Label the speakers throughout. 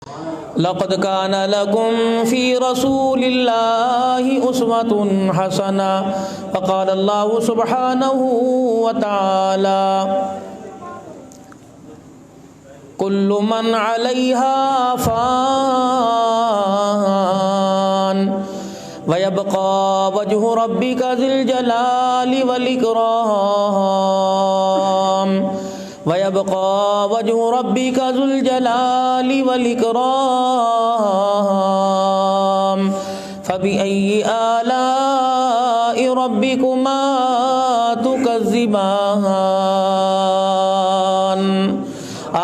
Speaker 1: لقد كان لكم في رسول الله أسوة حسنة فقال الله سبحانه وتعالى كل من عليها فان ويبقى وجه ربك ذي الجلال والإكرام ويبقى وجه ربك ذو الجلال والإكرام فبأي آلاء ربكما تكذبان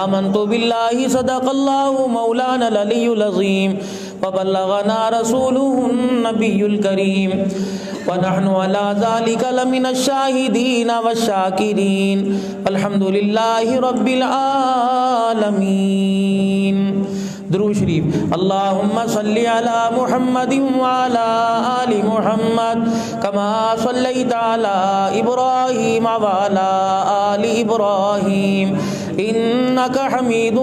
Speaker 1: آمنت بالله صدق الله مولانا العلي العظيم وبلغنا رسوله النبي الكريم ونحن على ذلك لمن الشاهدين والشاكرين والحمد لله رب العالمين. درود شریف. اللهم صل على محمد وعلى آل محمد كما صليت على إبراهيم وعلى آل إبراهيم إنك حميد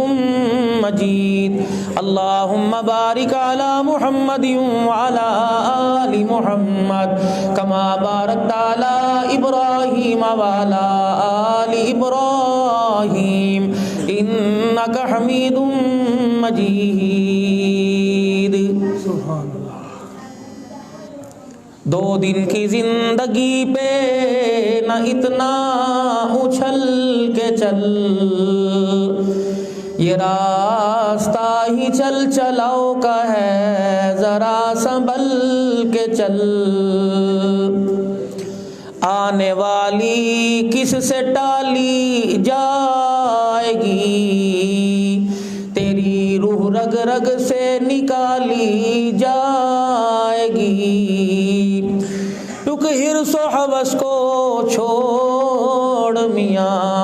Speaker 1: مجيد. اللهم بارك على محمد وعلى آل محمد كما باركت على إبراهيم وعلى آل إبراهيم إنك حميد مجید. دو دن کی زندگی پہ نہ اتنا اچھل کے چل، یہ راستہ ہی چل چلاؤ کا ہے ذرا سنبھل کے چل. آنے والی کس سے ٹالی جائے گی، تیری روح رگ رگ سے نکالی جائے گی. ٹک حرص و حوث کو چھوڑ میاں،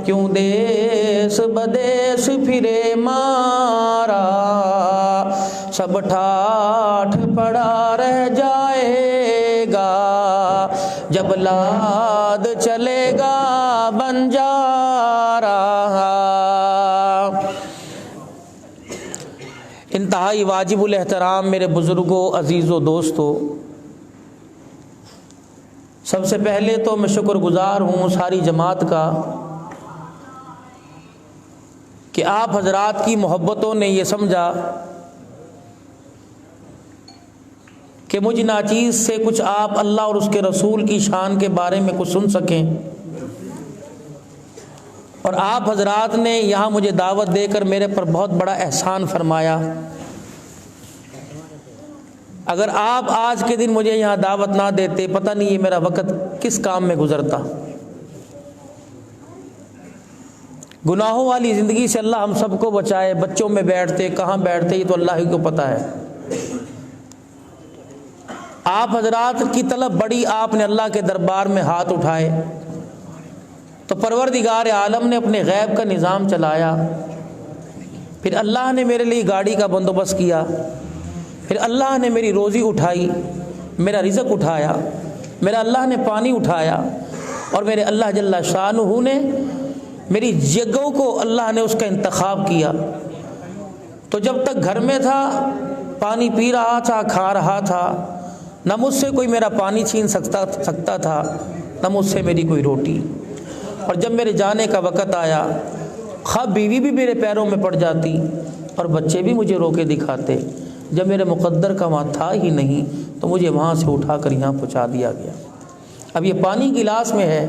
Speaker 1: کیوں دیس بدیس پھرے مارا، سب ٹھاٹھ پڑا رہ جائے گا جب لاد چلے گا بنجارا. انتہائی واجب الاحترام میرے بزرگوں، عزیزوں، دوستوں، سب سے پہلے تو میں شکر گزار ہوں ساری جماعت کا کہ آپ حضرات کی محبتوں نے یہ سمجھا کہ مجھ ناچیز سے کچھ آپ اللہ اور اس کے رسول کی شان کے بارے میں کچھ سن سکیں، اور آپ حضرات نے یہاں مجھے دعوت دے کر میرے پر بہت بڑا احسان فرمایا. اگر آپ آج کے دن مجھے یہاں دعوت نہ دیتے، پتہ نہیں یہ میرا وقت کس کام میں گزرتا. گناہوں والی زندگی سے اللہ ہم سب کو بچائے. بچوں میں بیٹھتے، کہاں بیٹھتے، یہ تو اللہ ہی کو پتہ ہے. آپ حضرات کی طلب بڑی، آپ نے اللہ کے دربار میں ہاتھ اٹھائے تو پروردگار عالم نے اپنے غیب کا نظام چلایا. پھر اللہ نے میرے لیے گاڑی کا بندوبست کیا، پھر اللہ نے میری روزی اٹھائی، میرا رزق اٹھایا، میرا اللہ نے پانی اٹھایا، اور میرے اللہ جل شانہ نے میری جگہوں کو اللہ نے اس کا انتخاب کیا. تو جب تک گھر میں تھا، پانی پی رہا تھا، کھا رہا تھا، نہ مجھ سے کوئی میرا پانی چھین سکتا تھا، نہ مجھ سے میری کوئی روٹی. اور جب میرے جانے کا وقت آیا، خواہ بیوی بھی میرے پیروں میں پڑ جاتی اور بچے بھی مجھے رو کے دکھاتے، جب میرے مقدر کا وہاں تھا ہی نہیں تو مجھے وہاں سے اٹھا کر یہاں پہنچا دیا گیا. اب یہ پانی گلاس میں ہے،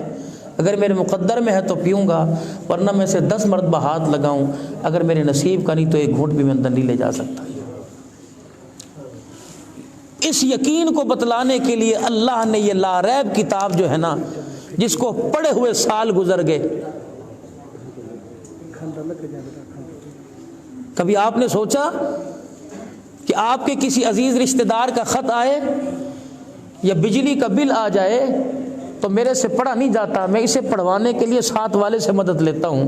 Speaker 1: اگر میرے مقدر میں ہے تو پیوں گا، ورنہ میں سے 10 مرتبہ ہاتھ لگاؤں، اگر میرے نصیب کا نہیں تو ایک گھونٹ بھی میں اندر نہیں لے جا سکتا. اس یقین کو بتلانے کے لیے اللہ نے یہ لاریب کتاب جو ہے نا، جس کو پڑھے ہوئے سال گزر گئے. کبھی آپ نے سوچا کہ آپ کے کسی عزیز رشتہ دار کا خط آئے یا بجلی کا بل آ جائے تو میرے سے پڑھا نہیں جاتا، میں اسے پڑھوانے کے لیے ساتھ والے سے مدد لیتا ہوں.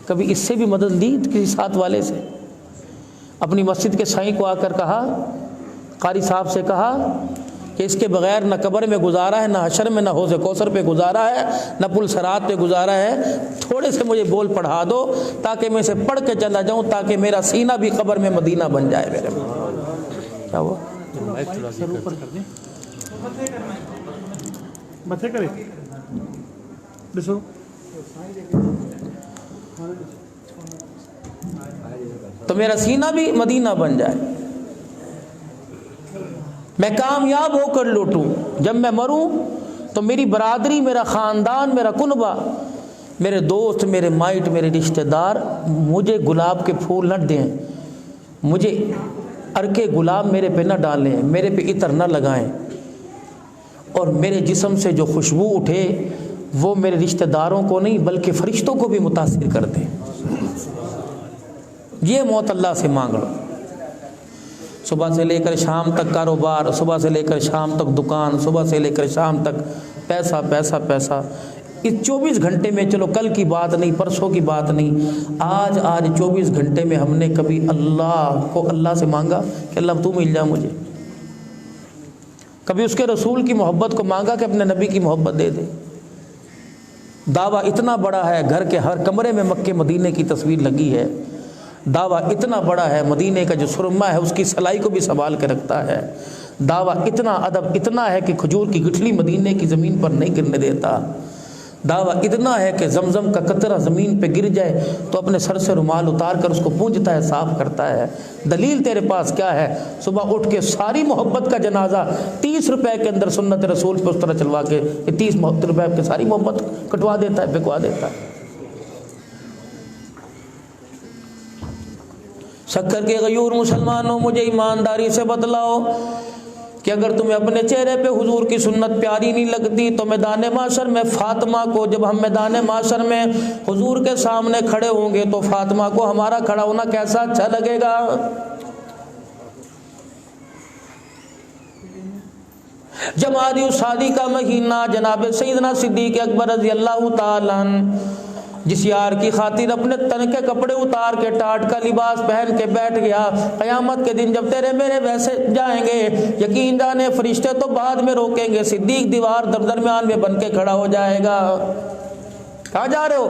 Speaker 1: کبھی اس سے بھی مدد لی کسی ساتھ والے سے؟ اپنی مسجد کے سائیں کو آ کر کہا، قاری صاحب سے کہا کہ اس کے بغیر نہ قبر میں گزارا ہے، نہ حشر میں، نہ حوض کوثر پہ گزارا ہے، نہ پل صراط پہ گزارا ہے، تھوڑے سے مجھے بول پڑھا دو تاکہ میں اسے پڑھ کے چلا جاؤں، تاکہ میرا سینہ بھی قبر میں مدینہ بن جائے میرے میں۔ کیا ہوا؟ تو میرا سینہ بھی مدینہ بن جائے، میں کامیاب ہو کر لوٹوں، جب میں مروں تو میری برادری، میرا خاندان، میرا کنبہ، میرے دوست، میرے مائٹ، میرے رشتہ دار مجھے گلاب کے پھول نہ دیں، مجھے عرق گلاب میرے پہ نہ ڈالیں، میرے پہ عطر نہ لگائیں، اور میرے جسم سے جو خوشبو اٹھے وہ میرے رشتہ داروں کو نہیں بلکہ فرشتوں کو بھی متاثر کر دے۔ یہ موت اللہ سے مانگ لو۔ صبح سے لے کر شام تک کاروبار، صبح سے لے کر شام تک دکان، صبح سے لے کر شام تک پیسہ پیسہ پیسہ، اس 24 گھنٹے میں، چلو کل کی بات نہیں، پرسوں کی بات نہیں، آج 24 گھنٹے میں ہم نے کبھی اللہ سے مانگا کہ اللہ تو مل جا مجھے؟ کبھی اس کے رسول کی محبت کو مانگا کہ اپنے نبی کی محبت دے دے؟ دعویٰ اتنا بڑا ہے، گھر کے ہر کمرے میں مکے مدینے کی تصویر لگی ہے، دعویٰ اتنا بڑا ہے، مدینے کا جو سرما ہے اس کی سلائی کو بھی سنبھال کے رکھتا ہے، دعویٰ اتنا، ادب اتنا ہے کہ کھجور کی گٹھلی مدینے کی زمین پر نہیں گرنے دیتا، دعویٰ اتنا ہے کہ زمزم کا قطرہ زمین پہ گر جائے تو اپنے سر سے رومال اتار کر اس کو پونجھتا ہے، صاف کرتا ہے۔ دلیل تیرے پاس کیا ہے؟ صبح اٹھ کے ساری محبت کا جنازہ 30 روپے کے اندر سنت رسول پہ اس طرح چلوا کے 30 روپے کی ساری محبت کٹوا دیتا ہے، بکوا دیتا ہے۔ شکر کے غیور مسلمانوں، مجھے ایمانداری سے بتلاؤ کہ اگر تمہیں اپنے چہرے پہ حضور کی سنت پیاری نہیں لگتی تو میدان معاشر میں فاطمہ کو، جب ہم میدان معاشر میں حضور کے سامنے کھڑے ہوں گے تو فاطمہ کو ہمارا کھڑا ہونا کیسا اچھا لگے گا؟ جمادی الثانی کا مہینہ، جناب سیدنا صدیق اکبر رضی اللہ تعالیٰ عنہ جس یار کی خاطر اپنے تن کے کپڑے اتار کے ٹاٹ کا لباس پہن کے بیٹھ گیا، قیامت کے دن جب تیرے میرے ویسے جائیں گے، یقین جانے فرشتے تو بعد میں روکیں گے، صدیق دیوار درمیان میں بن کے کھڑا ہو جائے گا۔ کہاں جا رہے ہو؟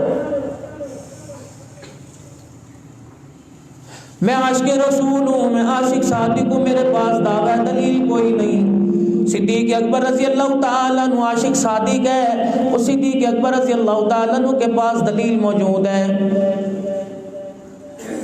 Speaker 1: میں عاشق رسول ہوں، میں عاشق صادق ہوں، میرے پاس دعویٰ دلیل کوئی نہیں۔ صدیق اکبر رضی اللہ تعالیٰ عنہ عاشق صادق ہے، اس صدیق اکبر رضی اللہ تعالیٰ عنہ کے پاس دلیل موجود ہے۔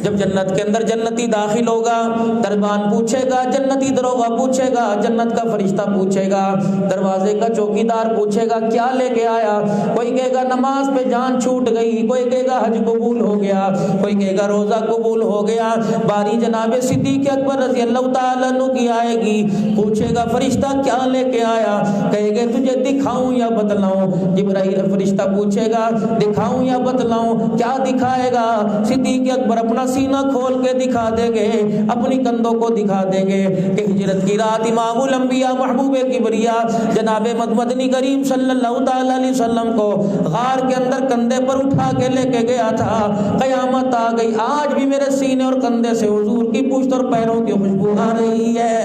Speaker 1: جب جنت کے اندر جنتی داخل ہوگا، دربان پوچھے گا، جنتی دروغہ پوچھے گا، جنت کا فرشتہ پوچھے گا، دروازے کا چوکیدار پوچھے گا کیا لے کے آیا؟ کوئی کہے گا نماز پہ جان چھوٹ گئی، کوئی کہے گا حج قبول ہو گیا، کوئی کہے گا روزہ قبول ہو گیا۔ باری جناب صدیق اکبر رضی اللہ تعالیٰ عنہ کی آئے گی، پوچھے گا فرشتہ کیا لے کے آیا؟ کہے گے تجھے دکھاؤں یا بتلاؤں؟ جبرائیل فرشتہ پوچھے گا دکھاؤں یا بتلاؤں؟ کیا دکھائے گا؟ صدیق اکبر اپنا سینہ کھول کے دکھا دیں گے، اپنی کندھوں کو دکھا دیں گے کہ ہجرت کی رات امام الانبیاء محبوب کبریا جناب مدنی کریم صلی اللہ تعالی علیہ وسلم کو غار کے اندر کندھے پر اٹھا کے لے کے گیا تھا۔ قیامت آ گئی، آج بھی میرے سینے اور کندھے سے حضور کی پشت اور پیروں کی خوشبو آ رہی ہے۔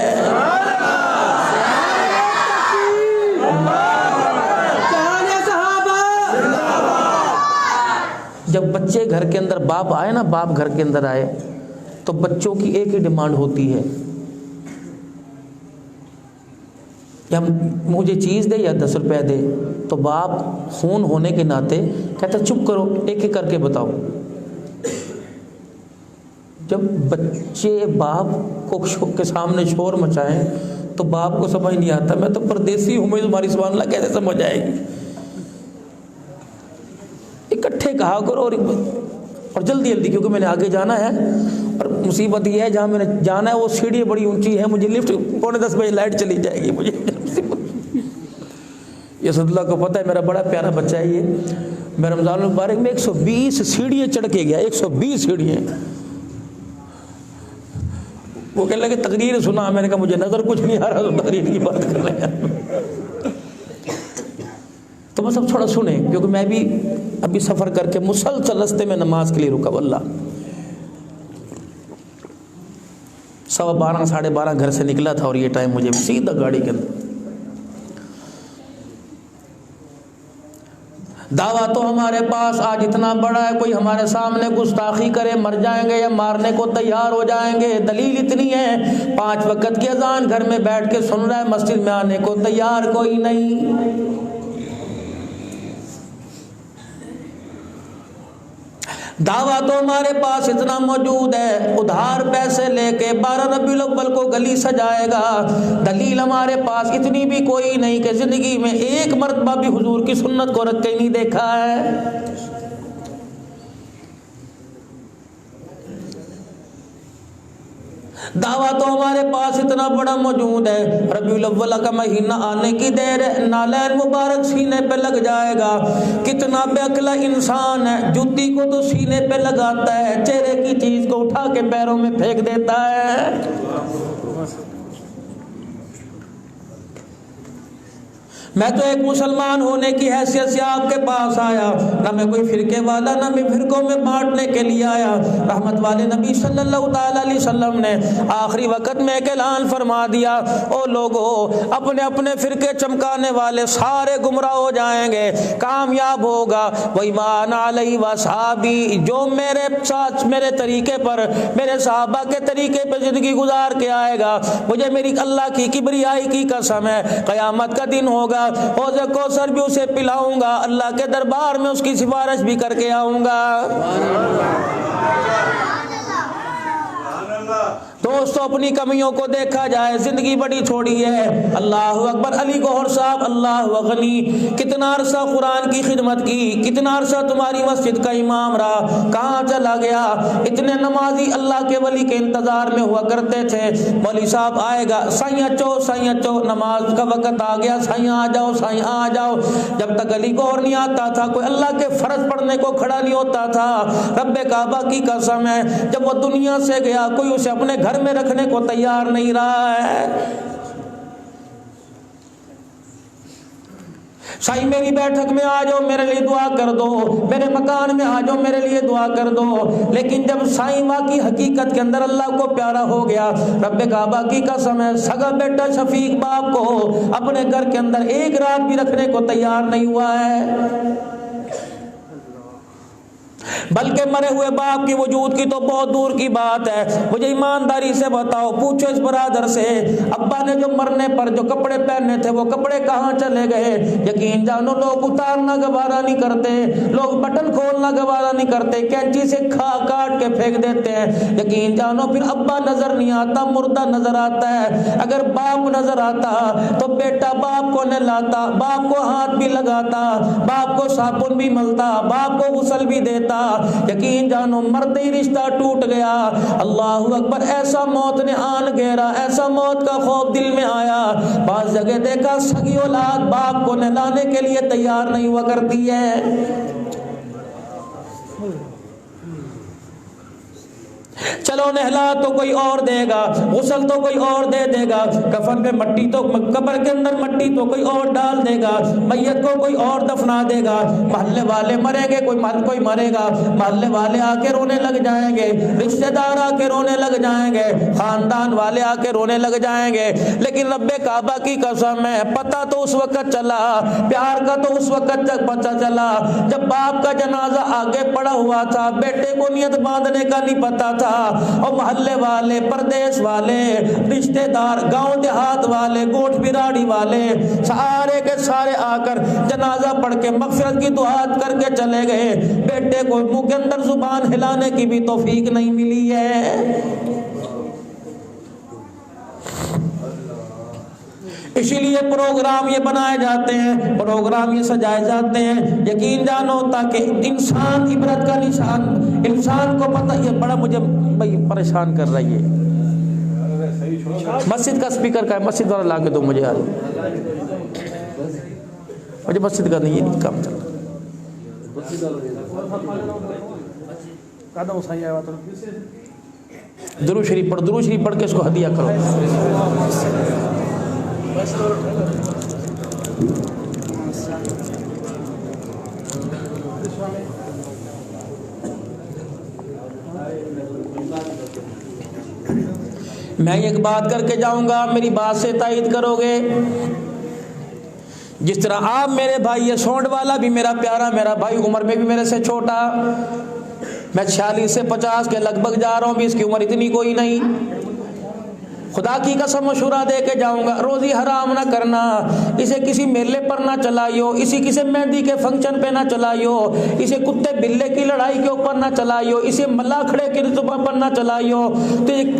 Speaker 1: جب بچے گھر کے اندر، باپ آئے نا، باپ گھر کے اندر آئے تو بچوں کی ایک ہی ڈیمانڈ ہوتی ہے، یا مجھے چیز دے یا 10 روپے دے۔ تو باپ خون ہونے کے ناطے کہتا چپ کرو، ایک ایک کر کے بتاؤ۔ جب بچے باپ کو کے سامنے شور مچائیں تو باپ کو سمجھ نہیں آتا، میں تو پردیسی ہوں، میں تمہاری سبحان اللہ کیسے سمجھ آئے گی؟ اکٹھے کہا کرو اور جلدی جلدی، کیونکہ میں نے آگے جانا ہے، اور مصیبت یہ ہے جہاں میں نے جانا ہے وہ سیڑھی بڑی اونچی ہے، مجھے لفٹ 9:45 بجے لائٹ چلی جائے گی مجھے۔ یہ اسد اللہ کو پتہ ہے میرا بڑا پیارا بچہ ہے، یہ میں رمضان المبارک میں 120 سیڑھیاں چڑھ کے گیا، 120 سیڑھیاں۔ وہ کہنے لگے تقریر سنا، میں نے کہا مجھے نظر کچھ نہیں آ رہا، تو تقریر کی بات کر رہے ہیں۔ تو بس اب تھوڑا سنیں، کیونکہ میں بھی ابھی سفر کر کے مسلسل رستے میں نماز کے لیے رکا، واللہ 12:15 12:30 گھر سے نکلا تھا، اور یہ ٹائم مجھے سیدھا گاڑی کے اندر دعویٰ تو ہمارے پاس آج اتنا بڑا ہے، کوئی ہمارے سامنے گستاخی کرے مر جائیں گے یا مارنے کو تیار ہو جائیں گے۔ دلیل اتنی ہے 5 وقت کی اذان گھر میں بیٹھ کے سن رہا ہے، مسجد میں آنے کو تیار کوئی نہیں۔ دعویٰ تو ہمارے پاس اتنا موجود ہے، ادھار پیسے لے کے 12 ربیع الاول کو گلی سجائے گا۔ دلیل ہمارے پاس اتنی بھی کوئی نہیں کہ زندگی میں ایک مرتبہ بھی حضور کی سنت کو رکھ کے نہیں دیکھا ہے۔ دعویٰ تو ہمارے پاس اتنا بڑا موجود ہے، ربیع الاول کا مہینہ آنے کی دیر ہے، نالین مبارک سینے پہ لگ جائے گا۔ کتنا بے عقل انسان ہے، جوتی کو تو سینے پہ لگاتا ہے، چہرے کی چیز کو اٹھا کے پیروں میں پھینک دیتا ہے۔ میں تو ایک مسلمان ہونے کی حیثیت سے آپ کے پاس آیا، نہ میں کوئی فرقے والا، نہ میں فرقوں میں بانٹنے کے لیے آیا۔ رحمت والے نبی صلی اللہ تعالی علیہ وسلم نے آخری وقت میں ایک اعلان فرما دیا، او لوگو اپنے اپنے فرقے چمکانے والے سارے گمراہ ہو جائیں گے، کامیاب ہوگا وہی مان علیہ وصحابی، جو میرے ساتھ میرے طریقے پر، میرے صحابہ کے طریقے پہ زندگی گزار کے آئے گا، مجھے میری اللہ کی کبریائی کی قسم ہے، قیامت کا دن ہوگا حوض کوثر بھی اسے پلاؤں گا، اللہ کے دربار میں اس کی سفارش بھی کر کے آؤں گا۔ دوستو اپنی کمیوں کو دیکھا جائے، زندگی بڑی تھوڑی ہے۔ اللہ اکبر، علی گوہر صاحب اللہ غنی، کتنا عرصہ قرآن کی خدمت کی، کتنا عرصہ تمہاری مسجد کا امام رہا، کہاں چلا گیا؟ اتنے نمازی اللہ کے ولی کے انتظار میں ہوا کرتے تھے، مولوی صاحب آئے گا، سائیں اچو نماز کا وقت آ گیا، سائیں آ جاؤ، سائیں آ جاؤ۔ جب تک علی گوہر نہیں آتا تھا کوئی اللہ کے فرض پڑھنے کو کھڑا نہیں ہوتا تھا۔ رب کعبہ کی قسم ہے، جب وہ دنیا سے گیا کوئی اسے اپنے گھر میں رکھنے کو تیار نہیں رہا ہے۔ سائیں میری بیٹھک میں آ جاؤ میرے لیے دعا کر دو، میرے مکان میں آ جاؤ میرے لیے دعا کر دو۔ لیکن جب سائیں واقعی حقیقت کے اندر اللہ کو پیارا ہو گیا، رب کعبہ کی قسم ہے سگا بیٹا شفیق باپ کو اپنے گھر کے اندر ایک رات بھی رکھنے کو تیار نہیں ہوا ہے۔ بلکہ مرے ہوئے باپ کی وجود کی تو بہت دور کی بات ہے۔ مجھے ایمانداری سے بتاؤ، پوچھو اس برادر سے، ابا نے جو مرنے پر جو کپڑے پہننے تھے وہ کپڑے کہاں چلے گئے؟ یقین جانو لوگ اتارنا گوارا نہیں کرتے، لوگ بٹن کھولنا گوارا نہیں کرتے، کینچی سے کاٹ کے پھینک دیتے ہیں۔ یقین جانو پھر ابا نظر نہیں آتا، مردہ نظر آتا ہے۔ اگر باپ نظر آتا تو بیٹا باپ کو نہلاتا، باپ کو ہاتھ بھی لگاتا، باپ کو صابن بھی ملتا، باپ کو غسل بھی دیتا۔ یقین جانو مرتے ہی رشتہ ٹوٹ گیا۔ اللہ اکبر، ایسا موت نے آن گھیرا، ایسا موت کا خوف دل میں آیا۔ بعض جگہ دیکھا سگی اولاد باپ کو نہلانے کے لیے تیار نہیں ہوا کرتی ہے۔ چلو نہلا تو کوئی اور دے گا، غسل تو کوئی اور دے دے گا، کفن پہ مٹی تو قبر کے اندر مٹی تو کوئی اور ڈال دے گا، میت کو کوئی اور دفنا دے گا، محلے والے مریں گے، کوئی مرے گا، محلے والے آ کے رونے لگ جائیں گے، رشتہ دار آ کے رونے لگ جائیں گے، خاندان والے آ کے رونے لگ جائیں گے۔ لیکن رب کعبہ کی قسم ہے پتہ تو اس وقت چلا، پیار کا تو اس وقت تک پتہ چلا جب باپ کا جنازہ آگے پڑا ہوا تھا، بیٹے کو نیت باندھنے کا نہیں پتا تھا، اور محلے والے، پردیس والے، رشتہ دار، گاؤں دیہات والے، گوٹھ براڑی والے سارے کے سارے آ کر جنازہ پڑھ کے مغفرت کی دعا کر کے چلے گئے۔ بیٹے کو منہ کے اندر زبان ہلانے کی بھی توفیق نہیں ملی ہے۔ اسی لیے پروگرام یہ بنائے جاتے ہیں، پروگرام یہ سجائے جاتے ہیں، یقین جانو تاکہ انسان عبرت کا نشان، انسان کو پتہ، یہ بڑا مجھے بھائی پریشان کر رہی ہے، مسجد کا سپیکر کا ہے، مسجد والا لا کے دو مجھے، یار مجھے مسجد کا نہیں کام چل رہا۔ درود شریف پڑھ کے اس کو ہدیہ کرو۔ میں ایک بات کر کے جاؤں گا، میری بات سے تائید کرو گے جس طرح آپ میرے بھائی، یہ سونڈ والا بھی میرا پیارا میرا بھائی، عمر میں بھی میرے سے چھوٹا، میں 46 سے 50 کے لگ بھگ جا رہا ہوں، بھی اس کی عمر اتنی کوئی نہیں۔ خدا کی قسم مشورہ دے کے جاؤں گا، روزی حرام نہ کرنا، اسے کسی میلے پر نہ چلائیو، اسی کسی مہندی کے فنکشن پہ نہ چلائیو، اسے کتے بلے کی لڑائی کے اوپر نہ چلائیو، اسے ملا کھڑے کی رتبہ پر نہ چلائیو۔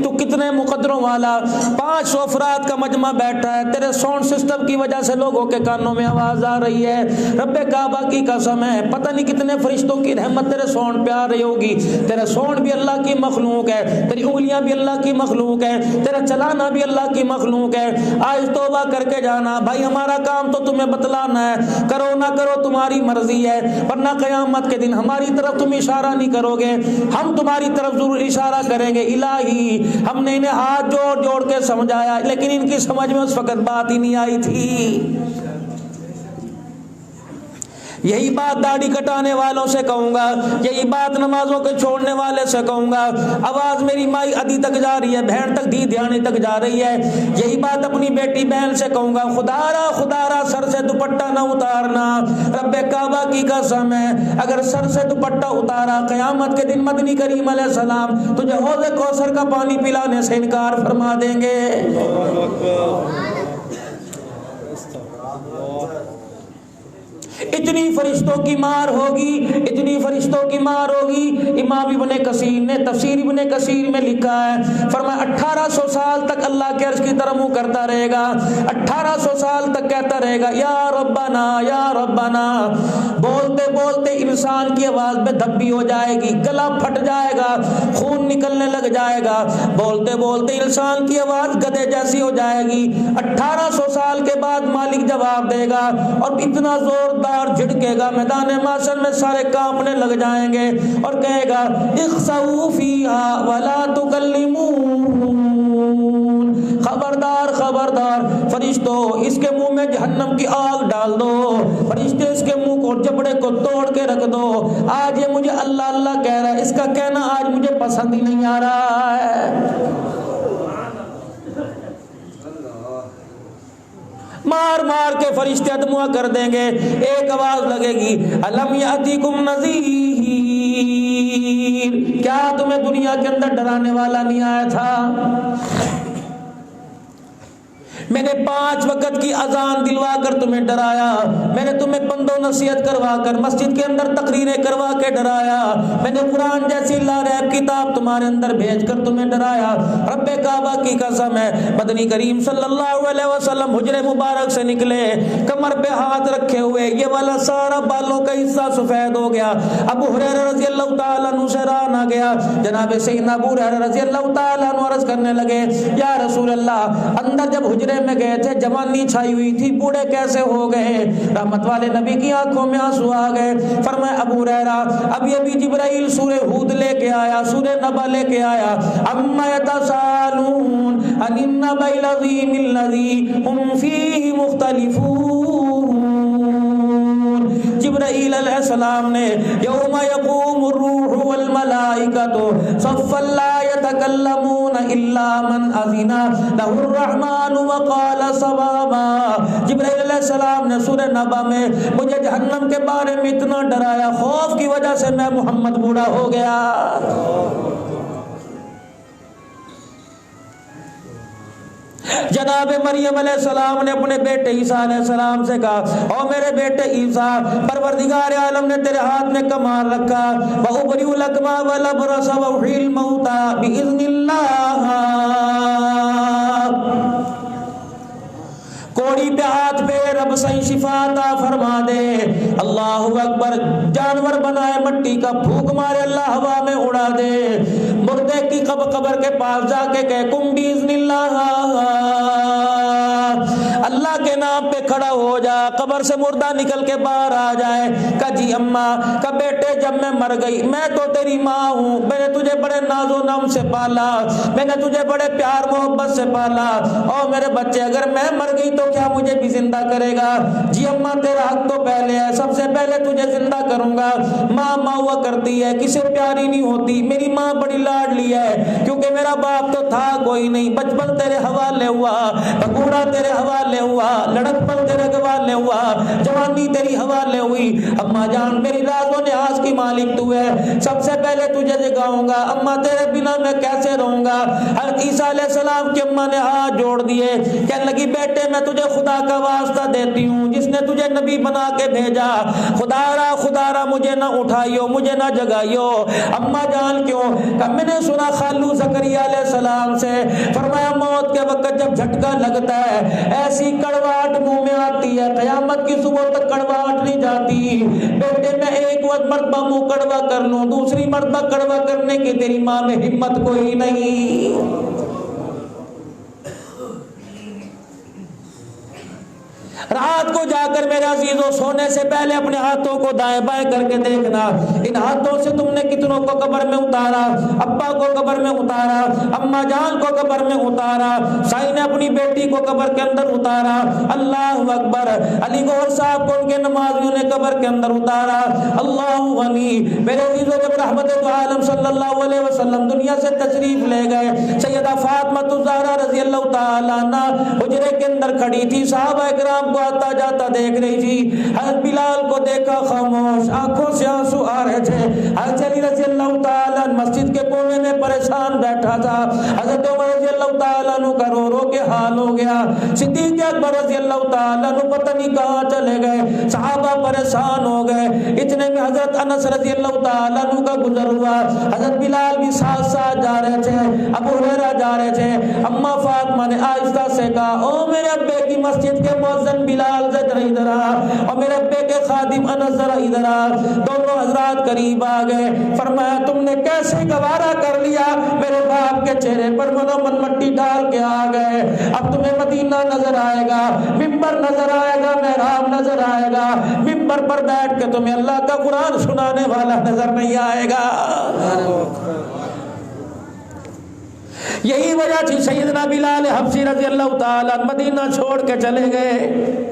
Speaker 1: تو کتنے مقدروں والا 500 افراد کا مجمع بیٹھا ہے، تیرے ساؤنڈ سسٹم کی وجہ سے لوگوں کے کانوں میں آواز آ رہی ہے، رب کعبہ کی قسم ہے پتہ نہیں کتنے فرشتوں کی رحمت تیرے ساؤنڈ پہ آ رہی ہوگی۔ تیرا ساؤنڈ بھی اللہ کی مخلوق ہے، تیری انگلیاں بھی اللہ کی مخلوق ہے، تیرا چلانا بھی اللہ کی مخلوق ہے۔ آج توبہ کر کے جانا بھائی، ہمارا کام تو تمہیں بتلانا ہے، کرو نہ کرو تمہاری مرضی ہے، ورنہ قیامت کے دن ہماری طرف تم اشارہ نہیں کرو گے، ہم تمہاری طرف ضرور اشارہ کریں گے۔ الہی ہم نے انہیں ہاتھ جوڑ جوڑ کے سمجھایا، لیکن ان کی سمجھ میں اس وقت بات ہی نہیں آئی تھی۔ یہی بات داڑھی کٹانے والوں سے کہوں گا، یہی بات نمازوں کے چھوڑنے والے سے کہوں گا، آواز میری مائی ادی تک جا رہی ہے، بہن تک دی دھیانی تک جا رہی ہے، یہی بات اپنی بیٹی بہن سے کہوں گا، خدا را سر سے دوپٹہ نہ اتارنا، رب کعبہ کی قسم ہے اگر سر سے دوپٹہ اتارا قیامت کے دن مدنی کریم علیہ السلام تجھے حوض کوثر کا پانی پلانے سے انکار فرما دیں گے۔ اتنی فرشتوں کی مار ہوگی، اتنی فرشتوں کی مار ہوگی۔ امام ابن کثیر نے تفسیر ابن کثیر میں لکھا ہے، فرمایا 1800 سال تک اللہ کے عرش کی طرف منہ کرتا رہے گا، 1800 سال تک کہتا رہے گا یا ربنا یا ربنا، بولتے بولتے انسان کی آواز میں دھبی ہو جائے گی، گلا پھٹ جائے گا، خون نکلنے لگ جائے گا، بولتے بولتے انسان کی آواز گدھے جیسی ہو جائے گی۔ 1800 سال کے بعد مالک جواب دے گا اور اتنا زوردار جھڑکے گا، میدان محشر میں سارے کانپنے لگ جائیں گے اور کہے گا اخسؤوا فیہا ولا تکلمون، خبردار خبردار فرشتوں اس کے منہ میں جہنم کی آگ ڈال دو، فرشتے اس کے منہ کو جبڑے کو توڑ کے رکھ دو، آج یہ مجھے اللہ اللہ کہہ رہا ہے، اس کا کہنا آج مجھے پسند ہی نہیں آ رہا ہے۔ مار مار کے فرشتے ادموا کر دیں گے، ایک آواز لگے گی الم یاتیکم نذیر، کیا تمہیں دنیا کے اندر ڈرانے والا نہیں آیا تھا؟ میں نے 5 وقت کی اذان دلوا کر تمہیں ڈرایا، میں نے تمہیں پند و نصیحت کروا کر مسجد کے اندر تقریریں کروا کے ڈرایا، میں نے قرآن جیسی لاریب کتاب تمہارے اندر بھیج کر تمہیں ڈرایا۔ رب کعبہ کی قسم ہے مدنی کریم صلی اللہ علیہ وسلم حجر مبارک سے نکلے، کمر پہ ہاتھ رکھے ہوئے، یہ والا سارا بالوں کا حصہ سفید ہو گیا۔ ابو ہریرہ رضی اللہ تعالیٰ عنہ سے راہ نہ گیا، جناب سیدنا ابو ہریرہ رضی اللہ تعالیٰ عنہ عرض کرنے لگے یا رسول اللہ، اندر جب حجرے میں گئے تھے جوانی چھائی ہوئی تھی، بوڑھے کیسے ہو گئے؟ رحمت والے نبی کی آنکھوں میں آنسو آ گئے۔ فرمایا ابو ہریرہ ابھی ابھی جبرائیل سورہ ہود لے کے آیا، سورہ نبا لے کے آیا، اما یتساءلون عن النبأ العظیم الذی هم فیہ مختلفون۔ جبرائیل علیہ السلام نے یوم یقوم الروح والملائکۃ صفا لا یتکلمون الا من اذن لہ الرحمن وقال صوابا۔ جبرائیل علیہ السلام نے سورہ نبا میں مجھے جہنم کے بارے میں اتنا ڈرایا، خوف کی وجہ سے میں محمد بوڑھا ہو گیا۔ جناب مریم علیہ السلام نے اپنے بیٹے عیسیٰ علیہ السلام سے کہا او میرے بیٹے عیسیٰ، پروردگار عالم نے تیرے ہاتھ میں کمال رکھا، وَأُبْرِئُ الْأَكْمَحَ وَالْأَبْرَصَ وَأُحْيِي الْمَوْتَى بِإِذْنِ اللَّهِ۔ کوڑی پہ ہاتھ پہ رب صحیح شفا عطا فرما دے، اللہ اکبر، جانور بنائے مٹی کا پھونک مارے اللہ ہوا میں اڑا دے، مردے کی قبر کے پاس جا کے کہے کم باذن اللہ، اللہ کے نام پہ کھڑا ہو جا، قبر سے مردہ نکل کے باہر آ جائے۔ کہا جی اماں، کہا بیٹے جب میں مر گئی، میں تو تیری ماں ہوں، میں نے تجھے بڑے ناز و نام سے پالا، میں نے تجھے بڑے پیار محبت سے پالا، اور میرے بچے اگر میں مر گئی تو کیا مجھے بھی زندہ کرے گا؟ جی اماں تیرا حق تو پہلے ہے، سب سے پہلے تجھے زندہ کروں گا۔ ماں ماں ہوا کرتی ہے، کسی پیاری نہیں ہوتی، میری ماں بڑی لاڈلی ہے، کیونکہ میرا باپ تو تھا کوئی نہیں، بچپن تیرے حوالے ہوا، بوڑھا تیرے حوالے ہوا، لڑائی لڑکپن تیرے حوالے ہوا، جوانی تیری حوالے ہوئی۔ اماں جان میری راز و نیاز کی مالک تو ہے، سب سے پہلے تجھے جگاؤں گا، اماں تیرے بنا میں کیسے رہوں گا۔ حضرت عیسیٰ علیہ السلام کی اماں نے ہاتھ جوڑ دیے، کہنے لگی بیٹے میں تجھے خدا کا واسطہ دیتی ہوں جس نے تجھے نبی بنا کے بھیجا، خدا را مجھے نہ اٹھائیو، مجھے نہ جگائیو۔ اماں جان کیوں؟ کہ میں نے سنا خالو زکریا علیہ السلام سے، فرمایا موت کے وقت جب جھٹکا لگتا ہے ایسی کڑواہٹ منہ میں آتی ہے قیامت کی صبح تک کڑواہٹ نہیں جاتی۔ بیٹے میں ایک وقت مرتبہ منہ کڑوا کر لوں، دوسری مرتبہ کڑوا کرنے کی تیری ماں میں ہمت کوئی نہیں۔ رات کو جا کر میرے عزیزوں سونے سے پہلے اپنے ہاتھوں کو دائیں بائیں کر کے دیکھنا، ان ہاتھوں سے تم نے کتنوں کو قبر میں اتارا، ابا کو قبر میں اتارا، اماں جان کو قبر میں اتارا، سائی نے اپنی بیٹی کو قبر کے اندر اتارا، اللہ اکبر، علی گوہر صاحب کو ان کے نمازیوں نے قبر کے اندر اتارا، اللہ غنی۔ میرے عزیزوں جب رحمت دو عالم صلی اللہ علیہ وسلم دنیا سے تشریف لے گئے، سیدہ فاطمہ الزہرا رضی اللہ تعالیٰ عنہ حجرے کے اندر کھڑی تھی، صحابہ کرام کو آتا جاتا دیکھ رہی تھی۔ حضرت بلال کو دیکھا خاموش، آنکھوں سے آنسو آ رہے تھے۔ حضرت علی رضی اللہ تعالیٰ مسجد کے کونے میں پریشان بیٹھا تھا، حضرت عمر رضی اللہ تعالیٰ عنہ کا رو رو کے حال ہو گیا، صدیق اکبر رضی اللہ تعالیٰ عنہ پتہ نہیں کہاں چلے گئے، صحابہ پریشان ہو گئے۔ اتنے میں حضرت انس رضی اللہ تعالیٰ عنہ کا گزر ہوا، حضرت بلال بھی ساتھ ساتھ جا رہے تھے، ابو ہریرہ جا رہے تھے۔ اماں فاطمہ نے آہستہ سے کہا او میرے ابے کی مسجد کے مؤذن بلال ذرا ادھر آ، اور میرے ابے کے خادم انس ذرا ادھر آ۔ دونوں حضرات قریب آ گئے، فرمایا تم نے کیسے گوارا کر لیا، میرے باپ کے چہرے پر منو من مٹی ڈال کے آ گئے۔ اب تمہیں مدینہ نظر آئے گا، ممبر نظر آئے گا، محراب نظر آئے گا، ممبر پر بیٹھ کے تمہیں اللہ کا قرآن سنانے والا نظر نہیں آئے گا۔ یہی وجہ تھی سیدنا بلال حبشی رضی اللہ تعالیٰ مدینہ چھوڑ کے چلے گئے۔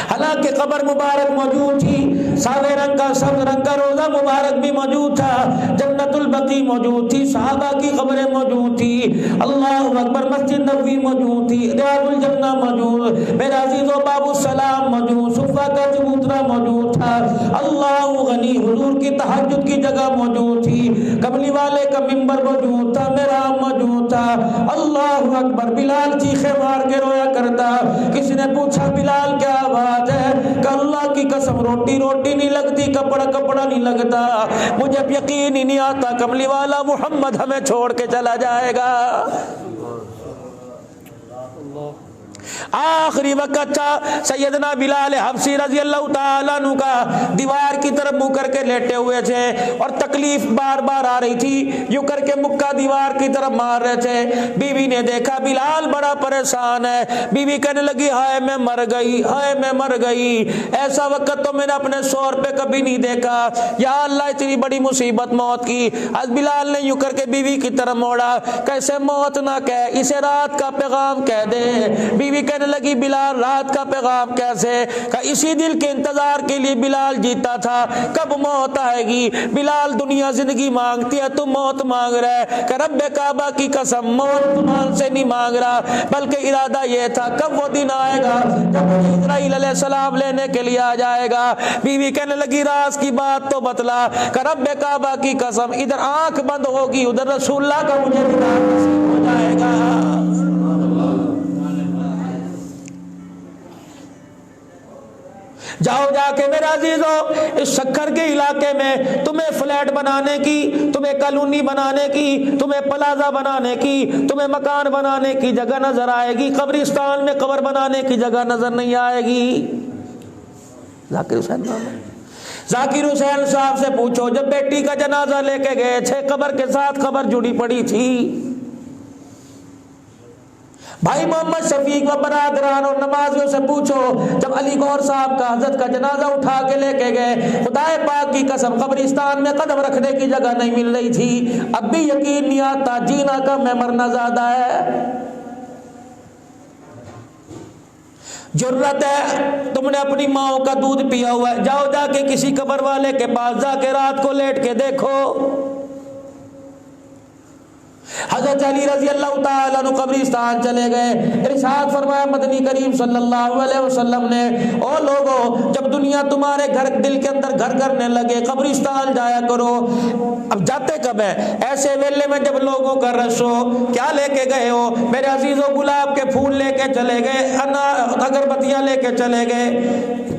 Speaker 1: حالانکہ قبر مبارک موجود تھی، ساوے رنگ کا سبز رنگ کا روزہ مبارک بھی موجود تھا، جنت البقیع موجود تھی، صحابہ کی قبریں موجود تھی، اللہ اکبر، مسجد نبوی موجود تھی، ریاض الجنہ موجود، میرا عزیزو باب السلام موجود، صفہ کا چبوترا موجود تھا، اللہ غنی، حضور کی تہجد کی جگہ موجود تھی، کملی والے کا ممبر موجود تھا، محراب موجود تھا، اللہ اکبر۔ بلال چیخے مار کے رویا کرتا، کسی نے پوچھا بلال کیا بات ہے، کہ اللہ کی قسم روٹی روٹی نہیں لگتی، کپڑا کپڑا نہیں لگتا، مجھے یقین ہی نہیں آتا کملی والا محمد ہمیں چھوڑ کے چلا جائے گا۔ آخری وقت تھا، سیدنا بلال حبشی رضی اللہ تعالیٰ عنہ کا دیوار کی طرف منہ کر کے لیٹے ہوئے تھے، اور تکلیف بار بار آ رہی تھی، یوں کر کے مکہ دیوار کی طرف مار رہے تھے۔ بیوی نے دیکھا بلال بڑا پریشان ہے، بیوی کہنے لگی ہائے میں مر گئی، ہائے میں مر گئی، ایسا وقت تو میں نے اپنے شوہر پہ کبھی نہیں دیکھا، یا اللہ اتنی بڑی مصیبت موت کی۔ از بلال نے یوں کر کے بیوی کی طرف موڑا، کیسے موت نہ کہہ، اسے رات کا پیغام کہہ دے۔ بیوی کہنے لگی بلال رات کا پیغام کیسے، کہ اسی دل کے انتظار کے لیے بلال جیتا تھا، کب موت آئے گی۔ بلال دنیا زندگی مانگتی ہے، تو موت مانگ رہا ہے، کہ رب کعبہ کی قسم موت تمان سے نہیں مانگ رہا، بلکہ ارادہ یہ تھا کب وہ دن آئے گا جب اسرائیل علیہ السلام لینے کے لیے آ جائے گا۔ بیوی کہنے لگی راز کی بات تو بتلا، کہ رب کعبہ کی قسم ادھر آنکھ بند ہوگی ادھر رسول اللہ کا مجھے دیدار نصیب ہو جائے گا۔ جاؤ جا کے میرے عزیزو اس شکر کے علاقے میں تمہیں فلیٹ بنانے کی، تمہیں کالونی بنانے کی، تمہیں پلازا بنانے کی، تمہیں مکان بنانے کی جگہ نظر آئے گی، قبرستان میں قبر بنانے کی جگہ نظر نہیں آئے گی۔ ذاکر حسین نام ہے، ذاکر حسین صاحب سے پوچھو، جب بیٹی کا جنازہ لے کے گئے تھے قبر کے ساتھ خبر جڑی پڑی تھی۔ بھائی محمد شفیق و برادران اور نمازیوں سے پوچھو، جب علی گوہر صاحب کا حضرت کا جنازہ اٹھا کے لے کے گئے، خدائے پاک کی قسم قبرستان میں قدم رکھنے کی جگہ نہیں مل رہی تھی، اب بھی یقین نہیں آتا جینا کم ہے مرنا زیادہ ہے۔ جرت ہے، تم نے اپنی ماں کا دودھ پیا ہوا ہے، جاؤ جا کے کسی قبر والے کے پاس جا کے رات کو لیٹ کے دیکھو، حضرت علی رضی اللہ تعالیٰ عنہ قبرستان چلے گئے. ارشاد فرمایا مدنی کریم صلی اللہ علیہ وسلم نے، او لوگو جب دنیا تمہارے گھر دل کے اندر گھر کرنے لگے قبرستان جایا کرو. اب جاتے کب ہے؟ ایسے ویلے میں جب لوگوں کا رش ہو. کیا لے کے گئے ہو میرے عزیزوں؟ گلاب کے پھول لے کے چلے گئے، اگربتیاں لے کے چلے گئے،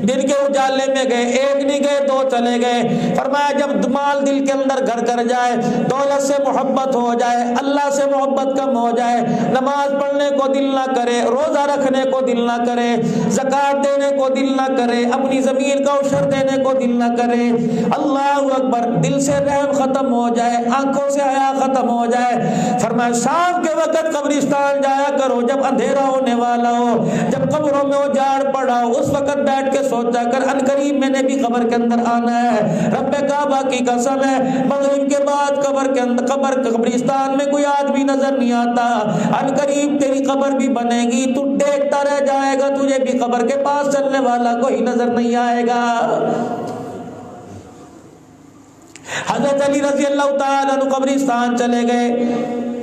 Speaker 1: دن کے اجالے میں گئے، ایک نہیں گئے دو چلے گئے. فرمایا جب مال دل کے اندر گھر کر جائے، دولت سے محبت ہو جائے، اللہ سے محبت کم ہو جائے، نماز پڑھنے کو دل نہ کرے، روزہ رکھنے کو دل نہ کرے، زکوٰۃ دینے کو دل نہ کرے، اپنی زمین کا عشر دینے کو دل نہ کرے، اللہ اکبر، دل سے رحم ختم ہو جائے، آنکھوں سے حیا ختم ہو جائے. فرمایا شام کے وقت قبرستان جایا کرو جب اندھیرا ہونے والا ہو، جب قبروں میں اجاڑ پڑا ہو، اس وقت بیٹھ کے سوچا کر ان قریب میں نے بھی قبر کے اندر آنا ہے. رب کعبہ کی قسم ہے مغرب کے بعد قبرستان میں کوئی آدمی نظر نہیں آتا، ان قریب تیری قبر بھی بنے گی، تو دیکھتا رہ جائے گا، تجھے بھی قبر کے پاس چلنے والا کوئی نظر نہیں آئے گا. حضرت علی رضی اللہ تعالیٰ عنہ قبرستان چلے گئے،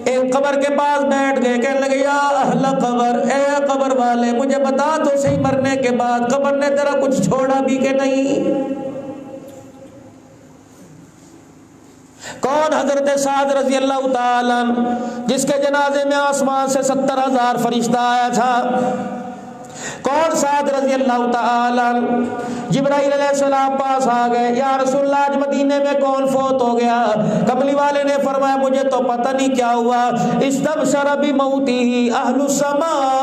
Speaker 1: ایک قبر کے پاس بیٹھ گئے، کہنے لگے یا اہل قبر، اے قبر والے مجھے بتا تو صحیح مرنے کے بعد قبر نے تیرا کچھ چھوڑا بھی کہ نہیں؟ کون؟ حضرت سعد رضی اللہ تعالیٰ عنہ جس کے جنازے میں آسمان سے 70,000 فرشتہ آیا تھا. کون؟ سعد رضی اللہ تعالیٰ عنہ. جبرائیل علیہ السلام پاس آ گئے، یا رسول اللہ آج مدینے میں کون فوت ہو گیا؟ کملی والے نے فرمایا مجھے تو پتہ نہیں کیا ہوا. استبشر بموتہ اہل السماء،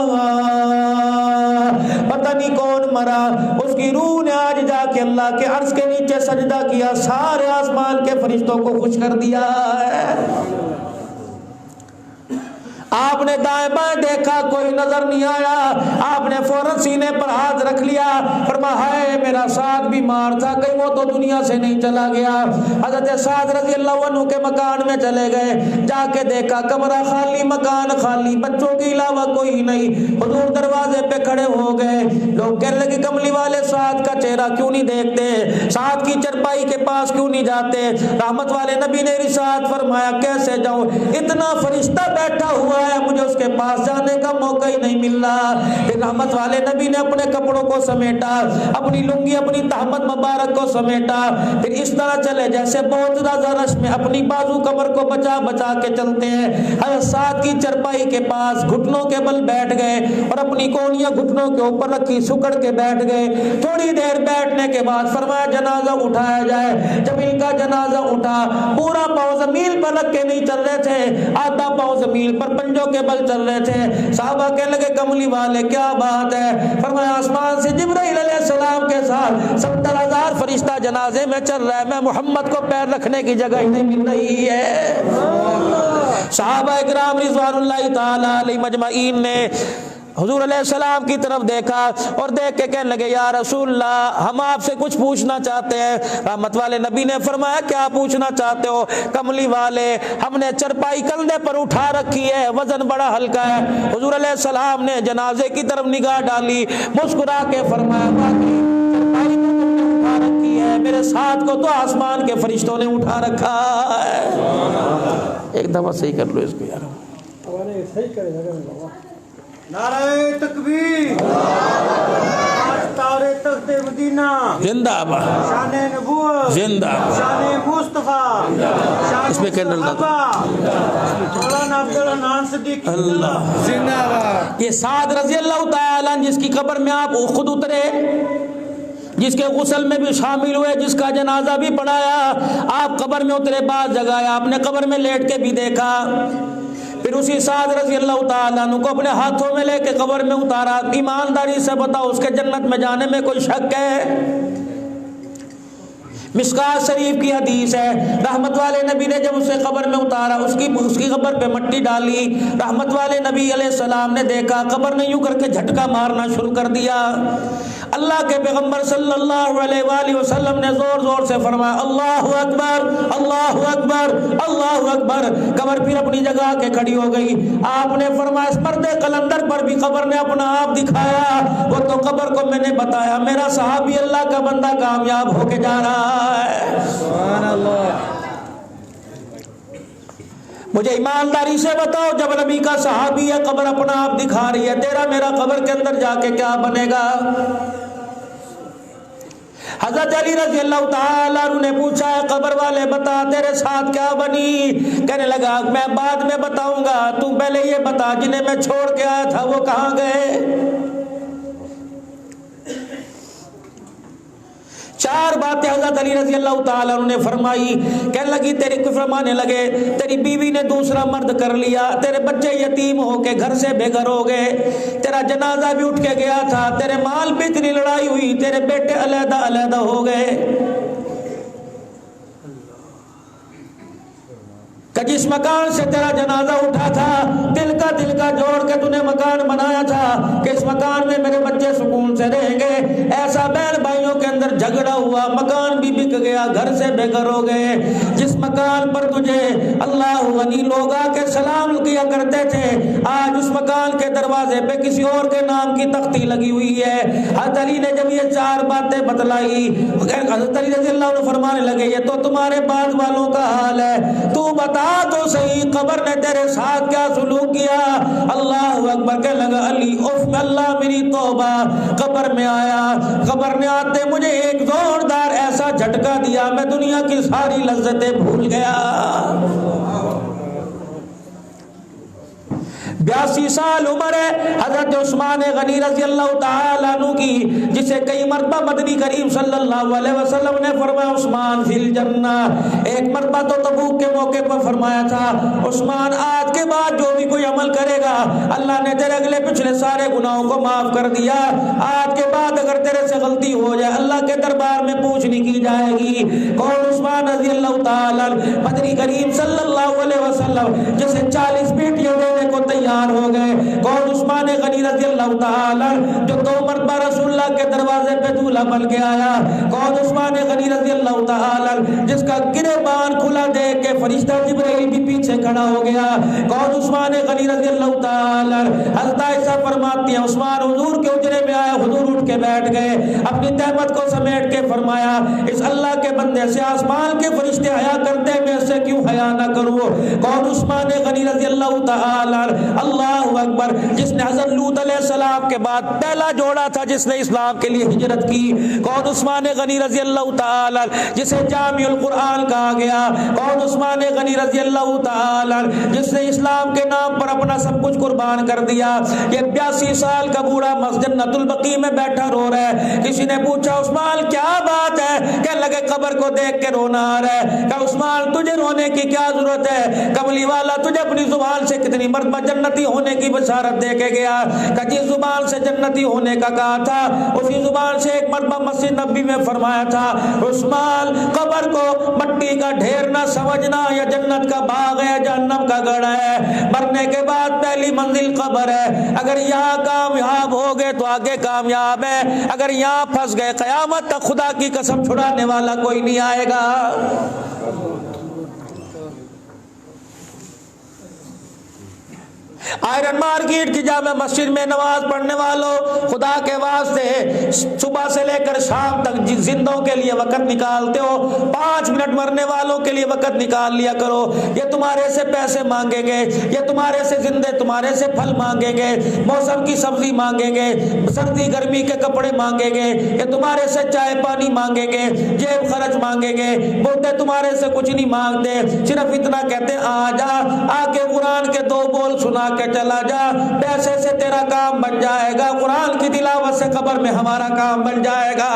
Speaker 1: پتہ نہیں کون مرا، اس کی روح نے آج جا کے اللہ کے عرش کے نیچے سجدہ کیا، سارے آسمان کے فرشتوں کو خوش کر دیا ہے. آپ نے دائیں بائیں دیکھا کوئی نظر نہیں آیا، آپ نے فوراً سینے پر ہاتھ رکھ لیا، فرمایا ہائے میرا سعد بیمار تھا کہیں وہ تو دنیا سے نہیں چلا گیا. حضرت سعد رضی اللہ عنہ کے مکان میں چلے گئے، جا کے دیکھا کمرہ خالی، مکان خالی، بچوں کے علاوہ کوئی نہیں. حضور دروازے پہ کھڑے ہو گئے، لوگ کہنے لگے کملی والے سعد کا چہرہ کیوں نہیں دیکھتے، سعد کی چرپائی کے پاس کیوں نہیں جاتے؟ رحمت والے نبی نے ارشاد فرمایا کیسے جاؤں، اتنا فرشتہ بیٹھا ہوا ہے، مجھے اس کے پاس جانے کا موقع ہی نہیں مل رہا. پھر رحمت والے نبی نے اپنے کپڑوں کو سمیٹا، اپنی لنگی اپنی تہمت مبارک کو سمیٹا، پھر اس طرح چلے جیسے بہت زیادہ رش میں اپنی بازو کمر کو بچا بچا کے چلتے ہیں. حضرت سعد کی چرپائی کے پاس گھٹنوں کے بل بیٹھ گئے اور اپنی کونیاں گھٹنوں کے اوپر رکھی، سکڑ کے بیٹھ گئے. تھوڑی دیر بیٹھنے کے بعد فرمایا جنازہ اٹھایا جائے. جب ان کا جنازہ اٹھا، پورا پاؤں زمین پر رکھ کے نہیں چل رہے تھے، آدھا پاؤں زمین پر پنجوں کے بل چل رہے تھے. صحابہ کہنے لگے کملی والے کیا بات ہے؟ فرمایا آسمان سے جبرائیل علیہ السلام کے ساتھ 70,000 فرشتہ جنازے میں چل رہا ہے، میں محمد کو پیر رکھنے کی جگہ ہی نہیں مل رہی ہے. صحابہ اکرام رضوان اللہ تعالی علیہ مجمعین نے حضور علیہ السلام کی طرف دیکھا اور دیکھ کے کہنے لگے یا رسول اللہ ہم آپ سے کچھ پوچھنا چاہتے ہیں. رحمت والے نبی نے فرمایا کیا پوچھنا چاہتے ہو؟ کملی والے ہم نے چرپائی کندھے پر اٹھا رکھی ہے، وزن بڑا ہلکا ہے. حضور علیہ السلام نے جنازے کی طرف نگاہ ڈالی، مسکرا کے فرمایا باقی چرپائی تو تم نے اٹھا رکھی ہے، میرے ساتھ کو تو آسمان کے فرشتوں نے اٹھا رکھا ہے. ایک دفعہ صحیح کر لو اس کو یار،
Speaker 2: صحیح کرے. نعرہ تکبیر، تارے تخت مدینہ
Speaker 1: زندہ باد،
Speaker 2: شان نبوت
Speaker 1: زندہ باد،
Speaker 2: شان مصطفیٰ، شان
Speaker 1: اس میں کینڈل
Speaker 2: صحابہ، مولانا عبدالحنان صدیق
Speaker 1: اللہ
Speaker 2: زندہ باد.
Speaker 1: یہ سعد رضی اللہ تعالیٰ جس کی قبر میں آپ خود اترے، جس کے غسل میں بھی شامل ہوئے، جس کا جنازہ بھی پڑھایا، آپ قبر میں اترے، بعض جگہ آپ نے قبر میں لیٹ کے بھی دیکھا. پھر اسی سعد رضی اللہ تعالیٰ عنہ کو اپنے ہاتھوں میں لے کے قبر میں اتارا. ایمانداری سے بتاؤ اس کے جنت میں جانے میں کوئی شک ہے؟ مشکات شریف کی حدیث ہے، رحمت والے نبی نے جب اسے قبر میں اتارا، اس کی قبر پہ مٹی ڈالی، رحمت والے نبی علیہ السلام نے دیکھا قبر نے یوں کر کے جھٹکا مارنا شروع کر دیا. اللہ کے پیغمبر صلی اللہ علیہ وآلہ وسلم نے زور زور سے فرمایا اللہ اکبر اللہ اکبر اللہ اکبر. قبر پھر اپنی جگہ کے کھڑی ہو گئی. آپ نے فرمایا اس مرد قلندر پر بھی قبر نے اپنا آپ دکھایا، وہ تو قبر کو میں نے بتایا میرا صحابی اللہ کا بندہ کامیاب ہو کے جا رہا ہے. سبحان اللہ. مجھے ایمانداری سے بتاؤ، جب نبی کا صحابی ہے، قبر اپنا آپ دکھا رہی ہے، تیرا میرا قبر کے اندر جا کے کیا بنے گا؟ حضرت علی رضی اللہ تعالیٰ عنہ نے پوچھا ہے قبر والے بتا تیرے ساتھ کیا بنی؟ کہنے لگا میں بعد میں بتاؤں گا، تم پہلے یہ بتا جنہیں میں چھوڑ کے آیا تھا وہ کہاں گئے؟ چار باتیں حضرت علی رضی اللہ تعالیٰ عنہ نے فرمائی. کہنے لگی تیری فرمانے لگے تیری بیوی نے دوسرا مرد کر لیا، تیرے بچے یتیم ہو کے گھر سے بے گھر ہو گئے، تیرا جنازہ بھی اٹھ کے گیا تھا، تیرے مال پہ اتنی لڑائی ہوئی، تیرے بیٹے علیحدہ علیحدہ ہو گئے. کہ جس مکان سے تیرا جنازہ اٹھا تھا دل کا جوڑ کے تو نے مکان بنایا تھا کہ اس مکان میں میرے بچے سکون سے رہیں گے، ایسا بہن بھائیوں کے اندر جھگڑا ہوا، مکان بھی بک گیا، گھر سے بے گھر ہو گئے. جس مکان پر تجھے اللہ غنی لوگ آ کے سلام کیا کرتے تھے، آج اس مکان کے دروازے پہ کسی اور کے نام کی تختی لگی ہوئی ہے. حضرت علی نے جب یہ چار باتیں بتلائی، حضرت علی رضی اللہ عنہ فرمانے لگے یہ تو تمہارے بعد والوں کا حال ہے، تو بتا تو صحیح قبر نے تیرے ساتھ کیا سلوک کیا؟ اللہ اکبر. کہنے لگا علی اف اللہ میری توبہ. قبر میں آیا، قبر نے آتے مجھے ایک زوردار ایسا جھٹکا دیا میں دنیا کی ساری لذتیں بھول گیا. 82 سال عمر ہے حضرت عثمان غنی رضی اللہ تعالیٰ عنہ کی، جسے کئی مرتبہ مدنی کریم صلی اللہ علیہ وسلم نے فرمایا عثمان فی الجنہ. ایک مرتبہ تو تبوک کے موقع پر فرمایا تھا عثمان آج کے بعد جو بھی کوئی عمل کرے گا اللہ نے تیرے اگلے پچھلے سارے گناہوں کو معاف کر دیا، آج کے بعد اگر تیرے سے غلطی ہو جائے اللہ کے دربار میں پوچھنی کی جائے گی. کون؟ عثمان رضی اللہ تعالیٰ مدنی کریم صلی اللہ علیہ وسلم جسے 40 بیٹیاں دینے کو تیار ہو گئے. کون؟ عثمان غنی رضی اللہ تعالیٰ جو 2 مرتبہ رسول اللہ کے دروازے پہ دولہا بن کے آیا. کون؟ عثمان غنی رضی اللہ تعالیٰ جس کا گریبان کھلا دیکھ کے فرشتہ جبرائیل بھی پیچھے کھڑا ہو گیا. کون؟ عثمان غنی رضی اللہ تعالیٰ. حضرت عائشہ فرماتی ہیں عثمان حضور کے حجرے میں آیا، حضور اٹھ کے بیٹھ گئے، اپنی تہمت کو سمیٹ کے فرمایا اس اللہ کے بندے سے آسمان کے فرشتے حیا کرتے میں سے کیوں حیا نہ کروں؟ کون؟ عثمان غنی رضی اللہ تعالیٰ. اللہ اکبر. جس نے حضرت لوط علیہ السلام کے بعد پہلا جوڑا تھا جس نے اسلام کے لیے ہجرت کی. کون؟ عثمان غنی رضی اللہ تعالی جسے جامع القرآن کہا گیا. کون؟ عثمان غنی رضی اللہ تعالی جس نے اسلام کے نام پر اپنا سب کچھ قربان کر دیا. یہ 82 سال کا بوڑھا مسجد جنت البقیع میں بیٹھا رو رہا ہے. کسی نے پوچھا عثمان کیا بات ہے؟ کہنے لگے قبر کو دیکھ کے رونا آ رہا ہے. کہ عثمان تجھے رونے کی کیا ضرورت ہے؟ کملی والا تجھے اپنی زبان سے کتنی مرتبہ جنتی ہونے کی بشارت دے کے گیا کہ جس زبان سے جنتی ہونے کا کہا تھا اسی زبان سے ایک مرتبہ مسجد نبی میں فرمایا تھا عثمان قبر کو مٹی کا ڈھیر نہ سمجھنا، یا جنت کا باغ ہے جہنم کا گڑھ ہے. مرنے کے بعد پہلی منزل قبر ہے. اگر یہاں کامیاب ہو گئے تو آگے کامیاب ہے، اگر یہاں پھنس گئے قیامت تک خدا کی قسم چھڑانے والا کوئی نہیں آئے گا. آئرن مارکیٹ کی جامع مسجد میں نماز پڑھنے والوں خدا کے واسطے صبح سے لے کر شام تک زندوں کے لیے وقت نکالتے ہو، 5 منٹ مرنے والوں کے لیے وقت نکال لیا کرو. یہ تمہارے سے پیسے مانگیں گے، یہ تمہارے سے زندے تمہارے سے پھل مانگیں گے، موسم کی سبزی مانگیں گے، سردی گرمی کے کپڑے مانگیں گے، یہ تمہارے سے چائے پانی مانگیں گے، جیب خرچ مانگیں گے. بولتے تمہارے سے کچھ نہیں مانگتے، صرف اتنا کہتے آ جا آ کے قرآن کے 2 بول سنا کے چلا جا، پیسے سے تیرا کام بن جائے گا، قرآن کی تلاوت سے قبر میں ہمارا کام بن جائے گا.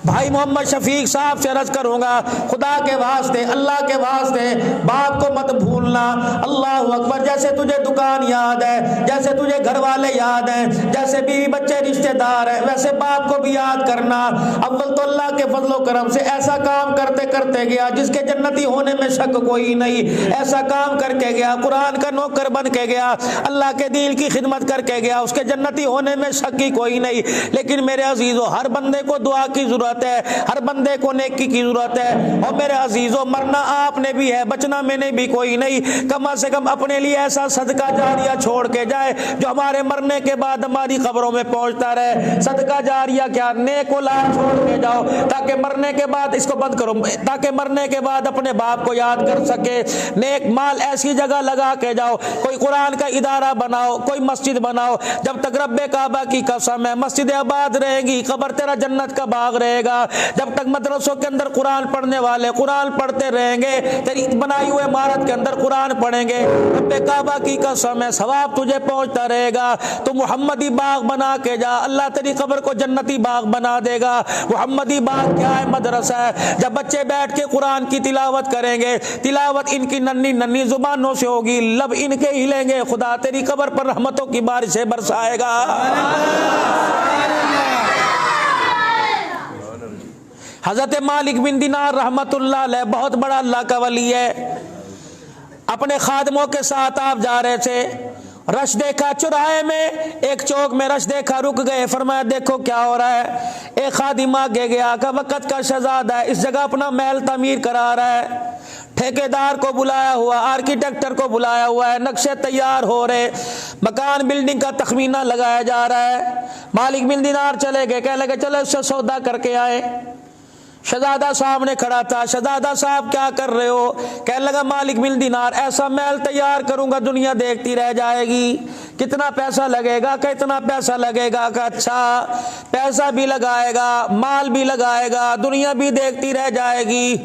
Speaker 1: بھائی محمد شفیق صاحب سے عرض کروں گا خدا کے واسطے اللہ کے واسطے باپ کو مت بھولنا. اللہ اکبر. جیسے تجھے دکان یاد ہے، جیسے تجھے گھر والے یاد ہیں، جیسے بیوی بچے رشتہ دار ہیں، ویسے باپ کو بھی یاد کرنا. اول تو اللہ کے فضل و کرم سے ایسا کام کرتے کرتے گیا جس کے جنتی ہونے میں شک کوئی نہیں، ایسا کام کر کے گیا، قرآن کا نوکر بن کے گیا، اللہ کے دین کی خدمت کر کے گیا، اس کے جنتی ہونے میں شک ہی کوئی نہیں. لیکن میرے عزیزو ہر بندے کو دعا کی ضرورت ضرورت ہے, ہر بندے کو نیکی کی ضرورت ہے. اور میرے عزیزوں, مرنا آپ نے بھی ہے, بچنا میں نے بھی کوئی نہیں. کم از کم اپنے لیے ایسا صدقہ جاریہ چھوڑ کے جائے جو ہمارے مرنے کے بعد ہماری قبروں میں پہنچتا رہے. صدقہ جاریہ کیا, نیک اولاد چھوڑ کے جاؤ تاکہ مرنے کے بعد, اس کو بند کرو, تاکہ مرنے کے بعد اپنے باپ کو یاد کر سکے. نیک مال ایسی جگہ لگا کے جاؤ, کوئی قرآن کا ادارہ بناؤ, کوئی مسجد بناؤ. جب تک رب کعبہ کی قسم ہے مسجد آباد رہے گی, قبر تیرا جنت کا باغ رہے گا. جب تک مدرسوں کے اندر قرآن پڑھنے والے قرآن پڑھتے رہیں گے, تیری بنائی ہوئے عمارت کے اندر قرآن پڑھیں گے, رب کعبہ کی قسم ہے ثواب تجھے پہنچتا رہے گا. تو محمدی باغ بنا کے جا, اللہ تیری قبر کو جنتی باغ بنا دے گا. محمدی باغ کیا ہے؟ مدرسہ ہے. جب بچے بیٹھ کے قرآن کی تلاوت کریں گے, تلاوت ان کی ننھی ننھی زبانوں سے ہوگی, لب ان کے ہلیں گے, خدا تیری قبر پر رحمتوں کی بارشیں برسائے گا. حضرت مالک بن دینار رحمت اللہ علیہ بہت بڑا اللہ کا ولی ہے. اپنے خادموں کے ساتھ آپ جا رہے تھے, رش دیکھا چوراہے میں, ایک چوک میں رش دیکھا, رک گئے, فرمایا دیکھو کیا ہو رہا ہے. ایک خادم آگے گیا کہ وقت کا شہزادہ ہے, اس جگہ اپنا محل تعمیر کرا رہا ہے. ٹھیکیدار کو بلایا ہوا, آرکیٹیکٹر کو بلایا ہوا ہے, نقشے تیار ہو رہے, مکان بلڈنگ کا تخمینہ لگایا جا رہا ہے. مالک بن دینار چلے گئے, کہنے لگے چلو اس سے سودا کر کے آئے. شہزادہ سامنے کھڑا تھا. شہزادہ صاحب کیا کر رہے ہو؟ کہنے لگا مالک بن دینار ایسا محل تیار کروں گا دنیا دیکھتی رہ جائے گی. کتنا پیسہ لگے گا؟ کہ اتنا پیسہ لگے گا. کہ اچھا, پیسہ بھی لگائے گا, مال بھی لگائے گا, دنیا بھی دیکھتی رہ جائے گی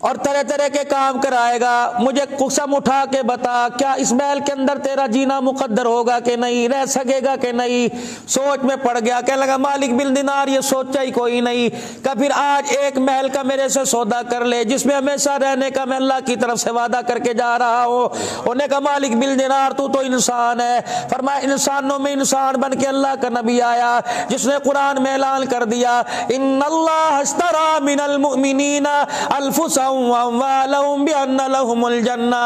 Speaker 1: اور طرح طرح کے کام کرائے گا. مجھے قسم اٹھا کے بتا, کیا اس محل کے اندر تیرا جینا مقدر ہوگا کہ نہیں, رہ سکے گا کہ نہیں؟ سوچ میں پڑ گیا. کہنے لگا مالک بن دینار یہ سوچا ہی کوئی نہیں, کہ پھر آج ایک محل کا میرے سے سودا کر لے جس میں ہمیشہ رہنے کا میں اللہ کی طرف سے وعدہ کر کے جا رہا ہوں. انہوں نے کہا مالک بن دینار تو انسان ہے. فرمایا انسانوں میں انسان بن کے اللہ کا نبی آیا جس نے قرآن میں اعلان کر دیا ان اللہ اشترى من المؤمنین انفسهم واموالهم بان لهم الجنہ.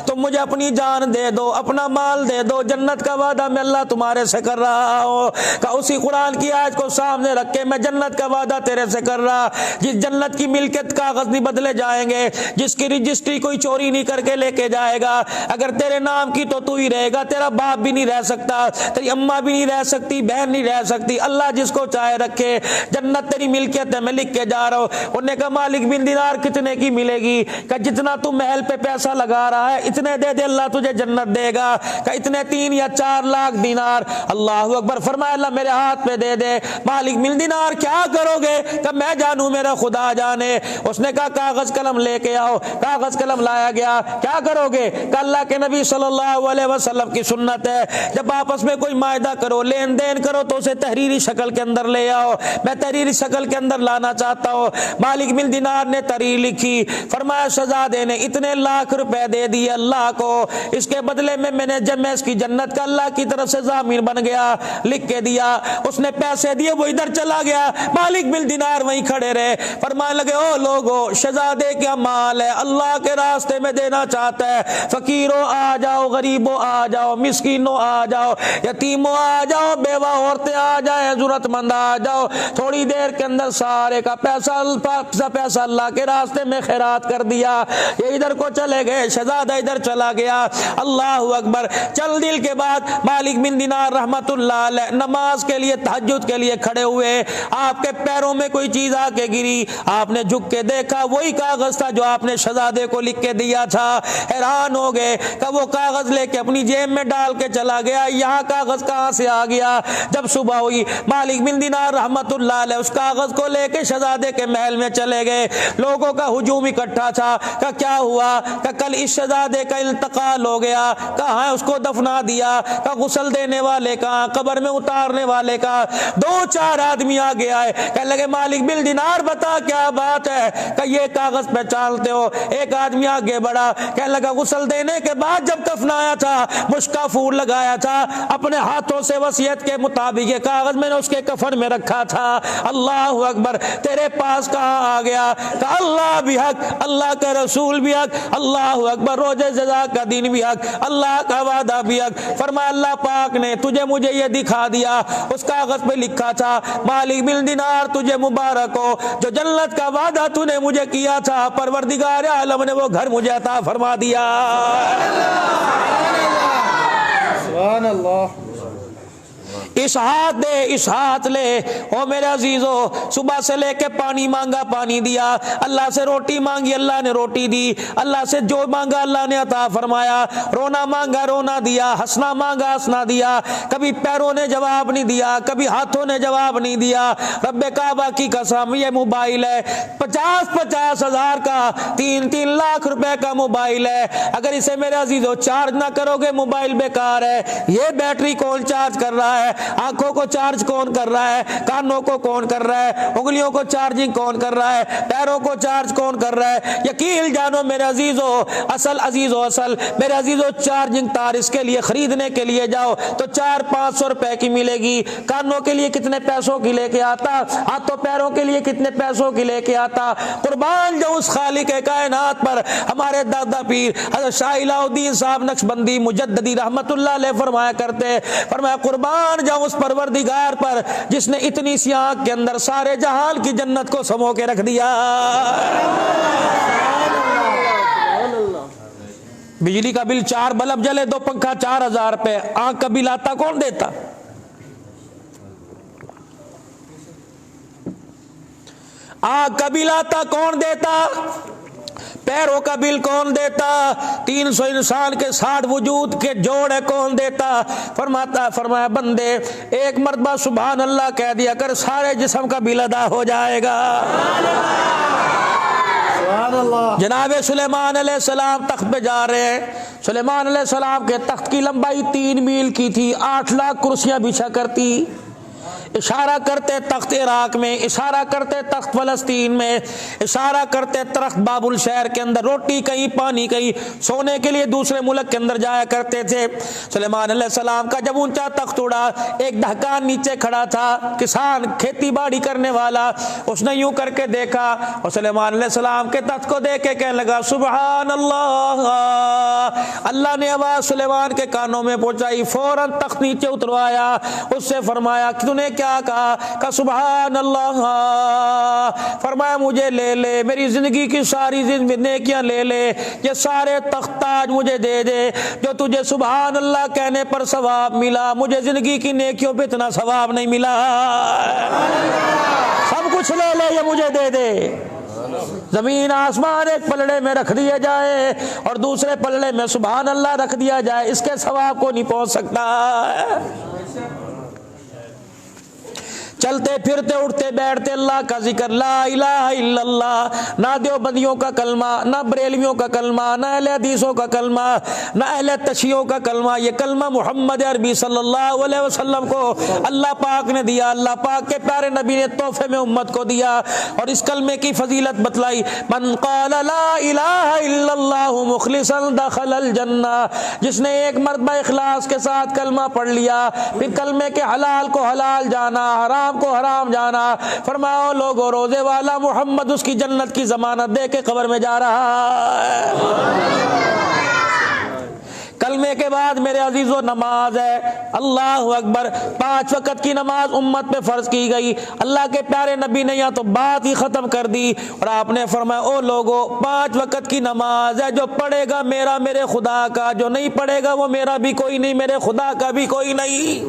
Speaker 1: تم مجھے اپنی جان دے دو, اپنا مال دے دو, جنت کا وعدہ میں اللہ تمہارے سے کر رہا ہوں. کہ اسی قرآن کی آیت کو سامنے رکھ کے میں جنت کا وعدہ تیرے سے کر رہا. جس جنت کی ملکیت کاغذ نہیں بدلے جائیں گے, جس کی رجسٹری کوئی چوری نہیں کر کے لے کے جائے گا, اگر تیرے نام کی تو ہی رہے گا, تیرا باپ بھی نہیں رہ سکتا, تیری اماں بھی نہیں رہ سکتی, بہن نہیں رہ سکتی. اللہ جس کو چاہے رکھے, جنت تیری ملکیت ہے, میں لکھ کے جا رہا ہوں. انہوں نے کہا مالک بن دینار کتنے کی ملے گی؟ کہ جتنا تو محل پہ پیسہ لگا رہا ہے اتنے دے دے, اللہ تجھے جنت دے گا. کہ اتنے 3 یا 4 لاکھ دینار. اللہ اکبر. فرمایا اللہ میرے ہاتھ پہ دے دے. مالک بن دینار کیا کرو گے؟ کہ میں جانوں, میرا خدا جانے. اس نے کہا کاغذ قلم لے کے آؤ. کاغذ قلم لایا گیا. کیا کرو گے؟ کہ اللہ کے نبی صلی اللہ علیہ وسلم کی سنت ہے جب آپس میں کوئی معاہدہ کرو, لین دین کرو, تو اسے تحریری شکل کے اندر لے آؤ. میں تحریری شکل کے اندر لانا چاہتا ہوں. مالک بن دینار نے تحریر لکھی. فرمایا شہزادے نے اتنے لاکھ روپے دے دیے اللہ کو, اس کے بدلے میں نے جب میں اس کی جنت کا اللہ کی طرف سے ضامن بن گیا. لکھ کے دیا. اس نے پیسے دیے, وہ ادھر چلا گیا. مالک بن دینار وہیں کھڑے رہے. فرمانے لگے او لوگو, شہزادے کا مال ہے, اللہ کے راستے میں دینا چاہتا ہے. فقیروں آ جاؤ, غریبوں آ جاؤ, مسکینوں آ جاؤ, یتیموں آ جاؤ, بیوہ عورتیں آ جائیں, ضرورت مند آ جاؤ. تھوڑی دیر کے اندر سارے کا پیسہ اللہ کے راستے میں خیرات کر دیا. یہ ادھر کو چلے گئے, شہزادہ ادھر چلا گیا. اللہ اکبر. چل دل کے بعد مالک بن دینار رحمت اللہ علیہ نماز کے لیے, تہجد کے لیے کھڑے ہوئے. آپ کے پیروں میں کوئی چیز آ کے گری. آپ نے جھک کے دیکھا, وہی کاغذ تھا جو آپ نے شہزادے کو لکھ کے دیا تھا. حیران ہو گئے کہ وہ کاغذ لے کے اپنی جیب میں ڈال کے چلا گیا. یہاں کاغذ کہاں سے آ گیا؟ جب صبح ہوئی مالک بن دینار رحمت اللہ علیہ اس کاغذ کو لے کے شہزادے کے محل میں چلے گئے. لوگوں کا ہجوم اکٹھا تھا. کہ کیا ہوا؟ کہ کل اس شہزادے کا انتقال ہو گیا. کہاں ہے؟ اس کو دفنا دیا. کہ غسل دینے والے کہاں, قبر میں اتارنے والے کہاں؟ 2-4 آدمی آگے آئے. کہنے لگے مالک بن دینار بتا کیا بات ہے؟ کہ یہ کاغذ پہچانتے ہو؟ ایک آدمی آگے بڑھا. کہنے لگا غسل دینے کے بعد جب کفنایا تھا, مشکا پھول لگایا تھا, اپنے ہاتھوں سے وصیت کے مطابق یہ کاغذ میں نے اس کے کفن میں رکھا تھا. اللہ اکبر. تیرے پاس کہاں آ گیا؟ کہ اللہ بھی حق, اللہ کا رسول بھی حق, اللہ اکبر, روزے جزا کا دن بھی حق, اللہ کا وعدہ بھی حق. فرمایا اللہ پاک نے تجھے مجھے یہ دکھا دیا, اس کاغذ پہ لکھا تھا مالک بن دینار تجھے مبارک ہو, جو جنت کا وعدہ تو نے مجھے کیا تھا پروردگار عالم نے وہ گھر مجھے عطا فرما دیا.
Speaker 2: سبحان اللہ.
Speaker 1: اس ہاتھ دے, اس ہاتھ لے. او میرے عزیزو, صبح سے لے کے پانی مانگا پانی دیا, اللہ سے روٹی مانگی اللہ نے روٹی دی, اللہ سے جو مانگا اللہ نے عطا فرمایا, رونا مانگا رونا دیا, ہنسنا مانگا ہنسنا دیا. کبھی پیروں نے جواب نہیں دیا, کبھی ہاتھوں نے جواب نہیں دیا. رب کعبہ کی قسم یہ موبائل ہے 50-50 ہزار کا, 3-3 لاکھ روپے کا موبائل ہے. اگر اسے میرے عزیزو چارج نہ کرو گے موبائل بیکار ہے. یہ بیٹری کون چارج کر رہا ہے, آنکھوں کو چارج کون کر رہا ہے, کانوں کو کون کر رہا ہے, انگلیوں کو چارجنگ کون کر رہا ہے, پیروں کو چارج کون کر رہا ہے. یقین جانو میرے عزیزو, اصل میرے عزیزو, چارجنگ تار اس کے لیے خریدنے کے لیے جاؤ تو 400-500 روپے کی ملے گی. کانوں کے لیے کتنے پیسوں کی لے کے آتا, ہاتھوں پیروں کے لیے کتنے پیسوں کی لے کے آتا. قربان جو اس خالق کائنات پر ہمارے دادا پیر حضرت شاہ الہ الدین صاحب نقشبندی مجددی رحمت اللہ علیہ فرمایا کرتے, فرمایا قربان جاؤں اس پروردگار پر جس نے اتنی سی آنکھ کے اندر سارے جہان کی جنت کو سمو کے رکھ دیا. بجلی کا بل 4 بلب جلے 2 پنکھا 4000 روپے, آنکھ کا بل آتا کون دیتا؟ آنکھ کا بل آتا کون دیتا؟ پیروں کا بل کون دیتا؟ 300 انسان کے 60 وجود کے جوڑے کون دیتا؟ فرمایا بندے ایک مرتبہ سبحان اللہ کہہ دیا کر, سارے جسم کا بل ادا ہو جائے گا. جناب سلیمان علیہ السلام تخت پہ جا رہے ہیں. سلیمان علیہ السلام کے تخت کی لمبائی 3 میل کی تھی, 8 لاکھ کرسیاں بچھا کرتی. اشارہ کرتے تخت عراق میں, اشارہ کرتے تخت فلسطین میں, اشارہ کرتے تخت باب الشہر کے اندر, روٹی کہیں پانی کہیں, سونے کے لیے دوسرے ملک کے اندر جایا کرتے تھے. سلیمان علیہ السلام کا جب اونچا تخت اڑا, ایک دہقان نیچے کھڑا تھا, کسان کھیتی باڑی کرنے والا, اس نے یوں کر کے دیکھا اور سلیمان علیہ السلام کے تخت کو دیکھ کے کہنے لگا سبحان اللہ. اللہ نے آواز سلیمان کے کانوں میں پہنچائی, فوراً تخت نیچے اتروایا, اس سے فرمایا کہ تو نے کیا کہا؟ کہ سبحان اللہ. فرمایا مجھے لے لے, میری زندگی کی ساری نیکیاں لے لے, یہ سارے تخت تاج مجھے دے دے جو تجھے سبحان اللہ کہنے پر ثواب ملا, مجھے زندگی کی نیکیوں پہ اتنا ثواب نہیں ملا. سب کچھ لے لے, یہ مجھے دے دے. زمین آسمان ایک پلڑے میں رکھ دیا جائے اور دوسرے پلڑے میں سبحان اللہ رکھ دیا جائے, اس کے ثواب کو نہیں پہنچ سکتا. چلتے پھرتے اٹھتے بیٹھتے اللہ کا ذکر, لا الہ الا اللہ. نہ دیوبندیوں کا کلمہ, نہ بریلویوں کا کلمہ, نہ اہل حدیثوں کا کلمہ, نہ اہل تشیعوں کا کلمہ. یہ کلمہ محمد عربی صلی اللہ علیہ وسلم کو اللہ پاک نے دیا, اللہ پاک کے پیارے نبی نے تحفے میں امت کو دیا. اور اس کلمے کی فضیلت بتلائی, من قال لا الہ الا اللہ مخلصا دخل الجنہ. جس نے ایک مرتبہ اخلاص کے ساتھ کلمہ پڑھ لیا, پھر کلمے کے حلال کو حلال جانا, حرام کو حرام جانا, فرماؤ لوگوں روزے والا محمد اس کی جنت کی ضمانت دے کے قبر میں جا رہا ہے. کلمے کے بعد میرے عزیزو نماز ہے. اللہ اکبر. 5 وقت کی نماز امت پہ فرض کی گئی. اللہ کے پیارے نبی نے یا تو بات ہی ختم کر دی اور آپ نے فرمایا او لوگو 5 وقت کی نماز ہے, جو پڑھے گا میرا میرے خدا کا, جو نہیں پڑھے گا وہ میرا بھی کوئی نہیں, میرے خدا کا بھی کوئی نہیں.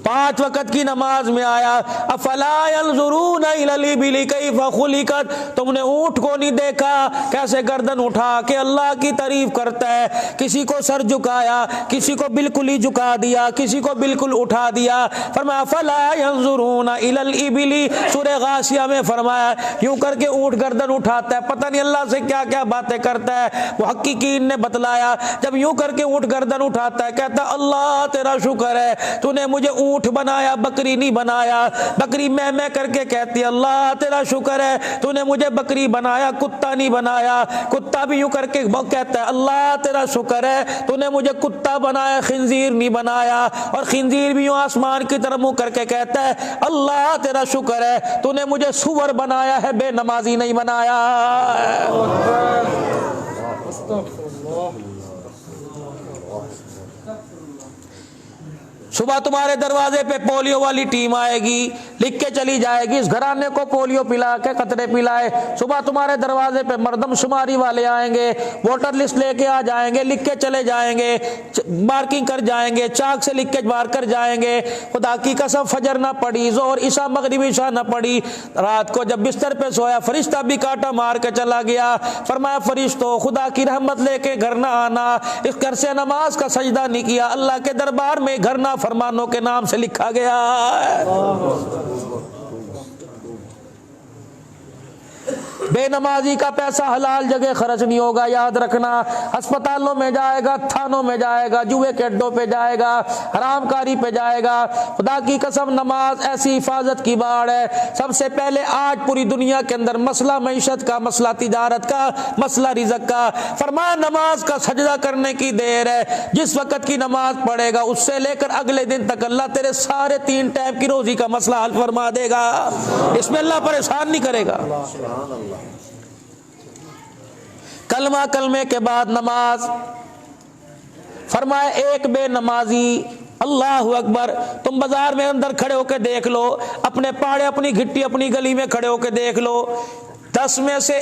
Speaker 1: 5 وقت کی نماز میں آیا افلا ينظرون الى الابل كيف خلقت. تم نے اونٹ کو نہیں دیکھا کیسے گردن اٹھا کے اللہ کی تعریف کرتا ہے, کسی کو سر جھکایا, کسی کو بالکل ہی جھکا دیا, کسی کو بالکل اٹھا دیا. فرمایا فلا ينظرون الى الابل. سورہ غاشیہ میں فرمایا یوں کر کے اونٹ گردن اٹھاتا ہے, پتہ نہیں اللہ سے کیا کیا باتیں کرتا ہے. محققین نے بتلایا جب یوں کر کے اونٹ گردن اٹھاتا ہے کہتا ہے اللہ تیرا شکر ہے تو نے مجھے اونٹ اونٹ بنایا بکری نہیں بنایا. بکری میں کر کے کہتی اللہ تیرا شکر ہے تو نے مجھے بکری بنایا, کتا نہیں بنایا. کتا بھی یوں کر کے کہتا ہے اللہ تیرا شکر ہے تو نے مجھے کتا بنایا, خنزیر نہیں بنایا. اور خنزیر بھی یوں آسمان کی طرف منہ کر کے کہتا ہے اللہ تیرا شکر ہے تو نے مجھے سور بنایا ہے, بے نمازی نہیں بنایا. صبح تمہارے دروازے پہ پولیو والی ٹیم آئے گی, لکھ کے چلی جائے گی اس گھرانے کو پولیو پلا کے قطرے پلائے. صبح تمہارے دروازے پہ مردم شماری والے آئیں گے, ووٹر لسٹ لے کے آ جائیں گے, لکھ کے چلے جائیں گے, مارکنگ کر جائیں گے, چاک سے لکھ کے مار کر جائیں گے. خدا کی قسم فجر نہ پڑی, ظہر عشاء مغرب عشاء نہ پڑی, رات کو جب بستر پہ سویا فرشتہ بھی کاٹا مار کے چلا گیا. فرمایا فرشتوں خدا کی رحمت لے کے گھر نہ آنا, اس گھر سے نماز کا سجدہ نہیں کیا, اللہ کے دربار میں گھر نہ فرمانوں کے نام سے لکھا گیا ہے. بے نمازی کا پیسہ حلال جگہ خرچ نہیں ہوگا, یاد رکھنا. ہسپتالوں میں جائے گا, تھانوں میں جائے گا, جوئے کے اڈوں پہ جائے گا, حرام کاری پہ جائے گا. خدا کی قسم نماز ایسی حفاظت کی باڑ ہے. سب سے پہلے آج پوری دنیا کے اندر مسئلہ معیشت کا, مسئلہ تجارت کا, مسئلہ رزق کا. فرمایا نماز کا سجدہ کرنے کی دیر ہے, جس وقت کی نماز پڑھے گا اس سے لے کر اگلے دن تک اللہ تیرے سارے 3 ٹائم کی روزی کا مسئلہ حل فرما دے گا. اس میں اللہ پریشان نہیں کرے گا. کلمہ کلمے کے بعد نماز. فرمایا ایک بے نمازی, اللہ اکبر, تم بازار میں اندر کھڑے ہو کے دیکھ لو, اپنے پاڑے اپنی گھٹی اپنی گلی میں کھڑے ہو کے دیکھ لو, 10 میں سے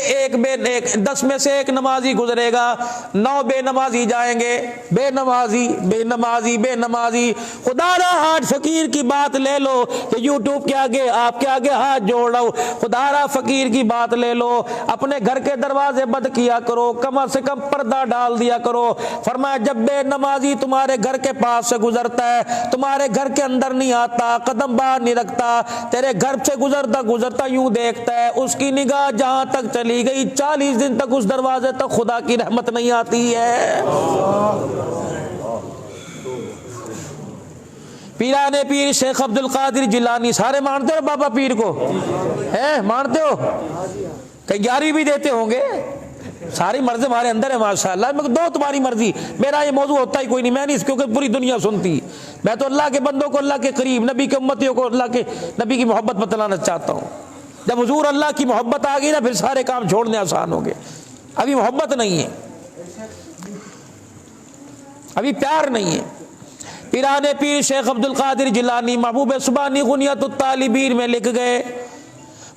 Speaker 1: ایک نمازی گزرے گا, 9 بے نمازی جائیں گے. بے نمازی بے نمازی بے نمازی. خدا را آج فقیر کی بات لے لو کہ یوٹیوب کے آگے آپ کے آگے ہاتھ جوڑ رہا ہوں. خدا را فقیر کی بات لے لو, اپنے گھر کے دروازے بند کیا کرو, کم سے کم پردہ ڈال دیا کرو. فرمایا جب بے نمازی تمہارے گھر کے پاس سے گزرتا ہے, تمہارے گھر کے اندر نہیں آتا, قدم باہر نہیں رکھتا, تیرے گھر سے گزرتا یوں دیکھتا ہے, اس کی نگاہ جہاں تک چلی گئی 40 دن تک اس دروازے تک خدا کی رحمت نہیں آتی ہے. پیرانے پیر شیخ عبد القادر جیلانی, سارے مانتے ہو بابا پیر کو, ہیں مانتے ہو, کہ 11ویں بھی دیتے ہوں گے. ساری مرضی ہمارے اندر ہے ماشاءاللہ. میں دو تمہاری مرضی, میرا یہ موضوع ہوتا ہی کوئی نہیں, میں نہیں, کیونکہ پوری دنیا سنتی. میں تو اللہ کے بندوں کو اللہ کے قریب, نبی کے امتیوں کو اللہ کے نبی کی محبت بتلانا چاہتا ہوں. جب حضور اللہ کی محبت آ گئی نا پھر سارے کام چھوڑنے آسان ہو گئے. ابھی محبت نہیں ہے, ابھی پیار نہیں ہے. پیرانے پیر شیخ عبد القادر جیلانی محبوب سبحانی غنیت الطالبین میں لکھ گئے,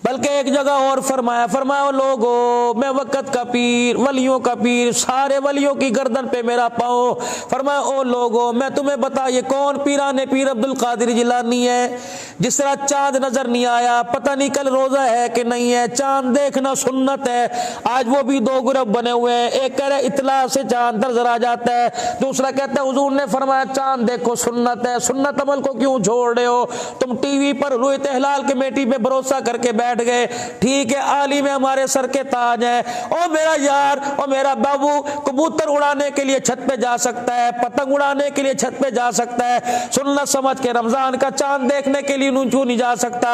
Speaker 1: بلکہ ایک جگہ اور فرمایا لوگو میں وقت کا پیر, ولیوں کا پیر, سارے ولیوں کی گردن پہ میرا پاؤں. فرمایا او لوگو میں تمہیں بتا یہ کون پیرانے پیر عبد القادر جیلانی ہے. جس طرح چاند نظر نہیں آیا, پتہ نہیں کل روزہ ہے کہ نہیں ہے, چاند دیکھنا سنت ہے. آج وہ بھی 2 گروپ بنے ہوئے ہیں, ایک کہہ رہے اطلاع سے چاند نظر آ جاتا ہے, دوسرا کہتا ہے حضور نے فرمایا چاند دیکھو سنت ہے, سنت عمل کو کیوں چھوڑ رہے ہو, تم ٹی وی پر رویت ہلال کمیٹی پہ بھروسہ کر کے بیٹھ گئے. ٹھیک ہے عالم ہمارے سر کے تاج ہیں, او میرا یار او میرا بابو, کبوتر اڑانے کے لیے چھت پہ جا سکتا ہے, پتنگ اڑانے کے لیے چھت پہ جا سکتا ہے, سنت سمجھ کے رمضان کا چاند دیکھنے کے لیے کیوں نہیں جا سکتا.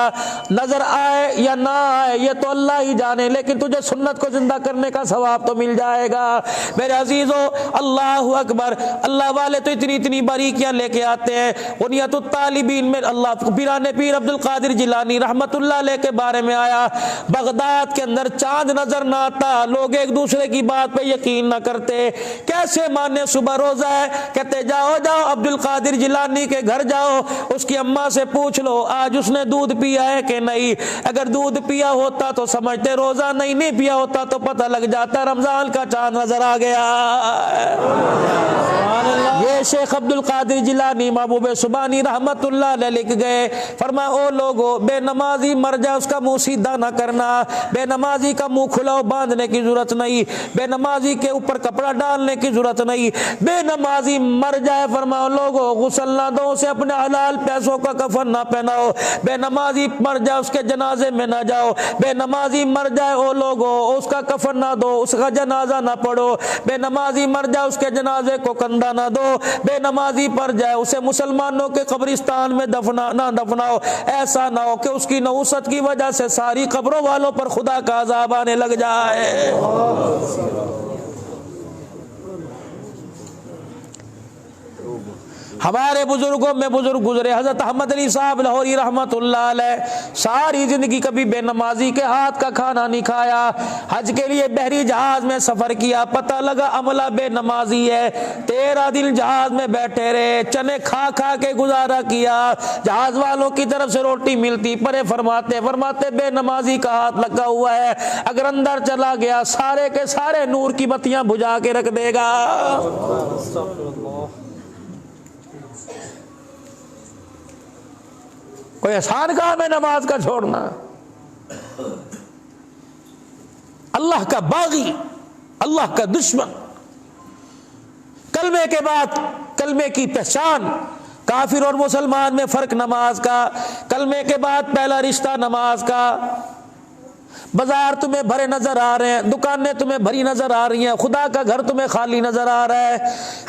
Speaker 1: نظر آئے یا نہ آئے یہ تو اللہ ہی جانے, لیکن تجھے سنت کو زندہ کرنے کا ثواب تو مل جائے گا. میرے عزیزو اللہ اکبر, اللہ والے تو اتنی باریکیاں لے کے آتے ہیں. غنیت الطالبین میں اللہ پیرانے پیر عبد القادر جیلانی رحمت اللہ علیہ کے بارے میں آیا, بغداد کے اندر چاند نظر نہ آتا, لوگ ایک دوسرے کی بات پہ یقین نہ کرتے, کیسے مانے صبح روزہ ہے, کہتے جاؤ عبد القادر جیلانی کے گھر جاؤ, اس کی اماں سے پوچھ لو آج اس نے دودھ پیا ہے کہ نہیں. اگر دودھ پیا ہوتا تو سمجھتے روزہ, نہیں پیا ہوتا تو پتہ لگ جاتا رمضان کا چاند نظر آ گیا. یہ شیخ عبد القادر جیلانی محبوب سبحانی رحمت اللہ علیہ لکھ گئے. فرمایا او لوگو بے نمازی مر جائے اس کا منہ سیدھا نہ کرنا, بے نمازی کا منہ کھلا باندھنے کی ضرورت نہیں, بے نمازی کے اوپر کپڑا ڈالنے کی ضرورت نہیں. بے نمازی مر جائے فرماؤ لوگوں غسل نہ دو اسے, اپنے حلال پیسوں کا کفن نہ پہناؤ. بے نمازی مر جائے اس کے جنازے میں نہ جاؤ. بے نمازی مر جائے او لوگوں اس کا کفن نہ دو, اس کا جنازہ نہ پڑھو. بے نمازی مر جائے اس کے جنازے کو کندھا نہ دو. بے نمازی پر جائے اسے مسلمانوں کے قبرستان میں نہ دفناؤ. ایسا نہ ہو کہ اس کی نحوست کی وجہ سے ساری قبروں والوں پر خدا کا عذاب آنے لگ جائے. ہمارے بزرگوں میں بزرگ گزرے, حضرت احمد علی صاحب لاہوری رحمت اللہ علیہ ساری زندگی کبھی بے نمازی کے ہاتھ کا کھانا نہیں کھایا. حج کے لیے بحری جہاز میں سفر کیا, پتہ لگا عملہ بے نمازی ہے. 13 دن جہاز میں بیٹھے رہے, چنے کھا کھا کے گزارا کیا. جہاز والوں کی طرف سے روٹی ملتی, پرے فرماتے بے نمازی کا ہاتھ لگا ہوا ہے, اگر اندر چلا گیا سارے کے سارے نور کی بتیاں بجھا کے رکھ دے گا. کوئی آسان کام ہے نماز کا چھوڑنا. اللہ کا باغی, اللہ کا دشمن. کلمے کے بعد کلمے کی پہچان, کافر اور مسلمان میں فرق نماز کا. کلمے کے بعد پہلا رشتہ نماز کا. بازار تمہیں بھرے نظر آ رہے ہیں, دکانیں تمہیں بھری نظر آ رہی ہیں, خدا کا گھر تمہیں خالی نظر آ رہا ہے.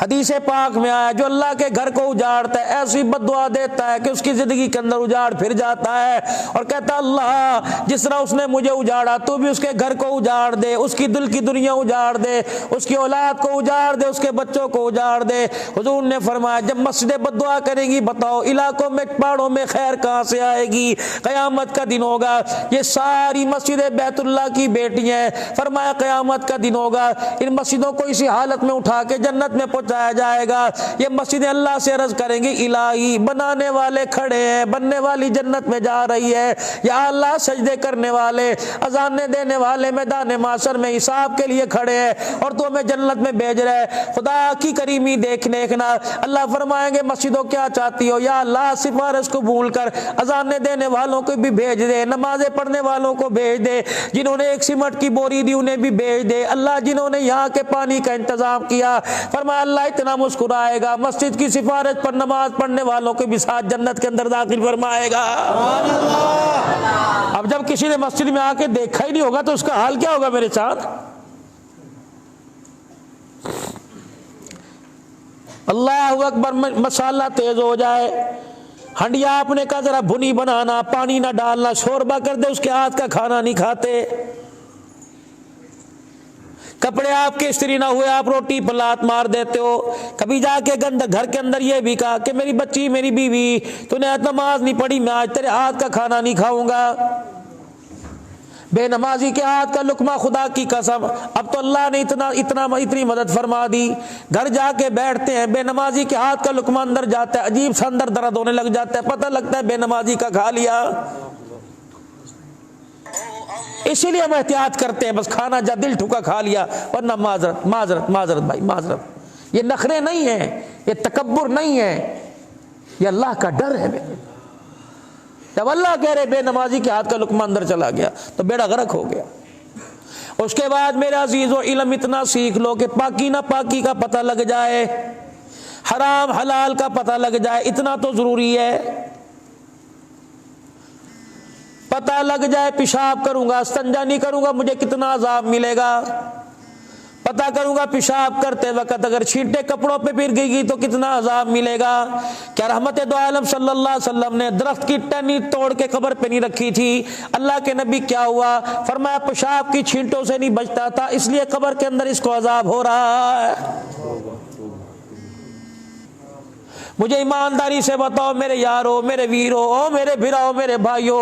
Speaker 1: حدیث پاک میں آیا جو اللہ کے گھر کو اجاڑتا ہے ایسی بد دعا دیتا ہے کہ اس کی زندگی کے اندر اجاڑ پھر جاتا ہے, اور کہتا اللہ جس طرح اس نے مجھے اجاڑا تو بھی اس کے گھر کو اجاڑ دے, اس کی دل کی دنیا اجاڑ دے, اس کی اولاد کو اجاڑ دے, اس کے بچوں کو اجاڑ دے. حضور نے فرمایا جب مسجدیں بد دعا کریں گی بتاؤ علاقوں میں پہاڑوں میں خیر کہاں سے آئے گی؟ قیامت کا دن ہوگا, یہ ساری مسجدیں بیت اللہ کی بیٹی ہیں. فرمایا قیامت کا دن ہوگا ان مسجدوں کو اسی حالت میں اٹھا کے جنت میں پہنچایا جائے گا. یہ مسجدیں اللہ سے عرض کریں گی الہی بنانے والے کھڑے ہیں, بننے والی جنت میں جا رہی ہے, یا اللہ سجدے کرنے والے اذانیں دینے والے میدان معاشر میں حساب کے لیے کھڑے ہیں اور تو ہمیں جنت میں بھیج رہے. خدا کی کریمی دیکھنا. اللہ فرمائیں گے مسجدوں کیا چاہتی ہو؟ یا اللہ سفارش کو بھول کر اذانیں دینے والوں کو بھی بھیج دے, نمازیں پڑھنے والوں کو بھیج دے, جنہوں نے ایک سیمنٹ کی بوری دی انہیں بھی بھیج دے. اللہ جنہوں نے یہاں کے پانی کا انتظام کیا, فرمایا اللہ اتنا مسکرائے گا مسجد کی سفارش پر نماز پڑھنے والوں کو بھی ساتھ جنت کے اندر داخل فرمائے گا. اب جب کسی نے مسجد میں آ کے دیکھا ہی نہیں ہوگا تو اس کا حال کیا ہوگا میرے ساتھ؟ اللہ اکبر, مسالہ تیز ہو جائے, ہنڈیا آپ نے کہا ذرا بھنی بنانا, پانی نہ ڈالنا, شوربہ کر دے, اس کے ہاتھ کا کھانا نہیں کھاتے. کپڑے آپ کے استری نہ ہوئے آپ روٹی پر لات مار دیتے ہو. کبھی جا کے گھر کے اندر یہ بھی کہا کہ میری بچی میری بیوی تو نے نماز نہیں پڑھی, میں آج تیرے ہاتھ کا کھانا نہیں کھاؤں گا. بے نمازی کے ہاتھ کا لقمہ خدا کی قسم. اب تو اللہ نے اتنی مدد فرما دی, گھر جا کے بیٹھتے ہیں بے نمازی کے ہاتھ کا لقمہ اندر جاتا ہے, عجیب سا اندر درد ہونے لگ جاتا ہے, پتہ لگتا ہے بے نمازی کا کھا لیا. اسی لیے ہم احتیاط کرتے ہیں, بس کھانا جا دل ٹھکا کھا لیا, ورنہ معذرت بھائی معذرت. یہ نخرے نہیں ہیں, یہ تکبر نہیں ہے, یہ اللہ کا ڈر ہے. جب اللہ کہہ رہے بے نمازی کے ہاتھ کا لقمہ اندر چلا گیا تو بیڑا غرق ہو گیا. اس کے بعد میرے عزیزو علم اتنا سیکھ لو کہ پاکی نہ پاکی کا پتہ لگ جائے, حرام حلال کا پتہ لگ جائے, اتنا تو ضروری ہے. پتہ لگ جائے پیشاب کروں گا استنجا نہیں کروں گا مجھے کتنا عذاب ملے گا, پتہ کروں گا پیشاب کرتے وقت اگر چھینٹے کپڑوں پہ گر گئی تو کتنا عذاب ملے گا. کیا رحمت دو عالم صلی اللہ علیہ وسلم نے درخت کی ٹہنی توڑ کے قبر پہ نہیں رکھی تھی؟ اللہ کے نبی کیا ہوا؟ فرمایا پیشاب کی چھینٹوں سے نہیں بچتا تھا اس لیے قبر کے اندر اس کو عذاب ہو رہا ہے. مجھے ایمانداری سے بتاؤ میرے یارو میرے ویرو او میرے بھراؤ میرے بھائیو,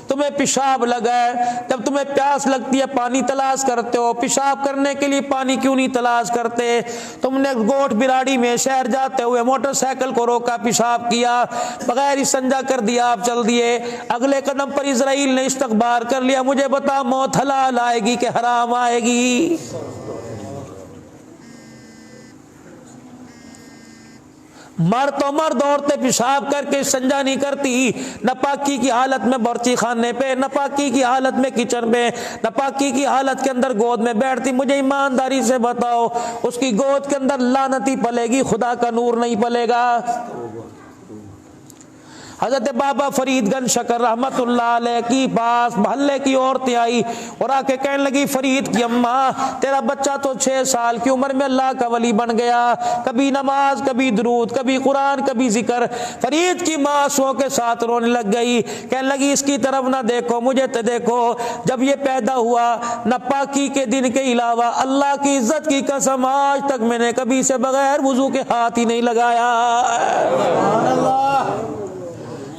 Speaker 1: تمہیں پیشاب لگا ہے, جب تمہیں پیاس لگتی ہے پانی تلاش کرتے ہو, پیشاب کرنے کے لیے پانی کیوں نہیں تلاش کرتے؟ تم نے گوٹھ براڑی میں شہر جاتے ہوئے موٹر سائیکل کو روکا, پیشاب کیا, بغیر استنجا کر دیا, آپ چل دیے, اگلے قدم پر اسرائیل نے استغبار کر لیا. مجھے بتا موت حلال آئے گی کہ حرام آئے گی؟ مرد تو مرد، عورتیں پیشاب کر کے استنجا نہیں کرتی، ناپاکی کی حالت میں باورچی خانے پہ، ناپاکی کی حالت میں کچن میں، ناپاکی کی حالت کے اندر گود میں بیٹھتی۔ مجھے ایمانداری سے بتاؤ، اس کی گود کے اندر لعنتی پلے گی، خدا کا نور نہیں پلے گا۔ حضرت بابا فرید گنج شکر رحمت اللہ علیہ کی پاس محلے کی عورتیں آئی اور آ کے کہنے لگی، فرید کی اماں، تیرا بچہ تو 6 سال کی عمر میں اللہ کا ولی بن گیا، کبھی نماز، کبھی درود، کبھی قرآن، کبھی ذکر۔ فرید کی ماں آنسوؤں کے ساتھ رونے لگ گئی، کہنے لگی اس کی طرف نہ دیکھو، مجھے تو دیکھو، جب یہ پیدا ہوا نہ پاکی کے دن کے علاوہ اللہ کی عزت کی قسم آج تک میں نے کبھی سے بغیر وضو کے ہاتھ ہی نہیں لگایا۔
Speaker 2: سبحان اللہ۔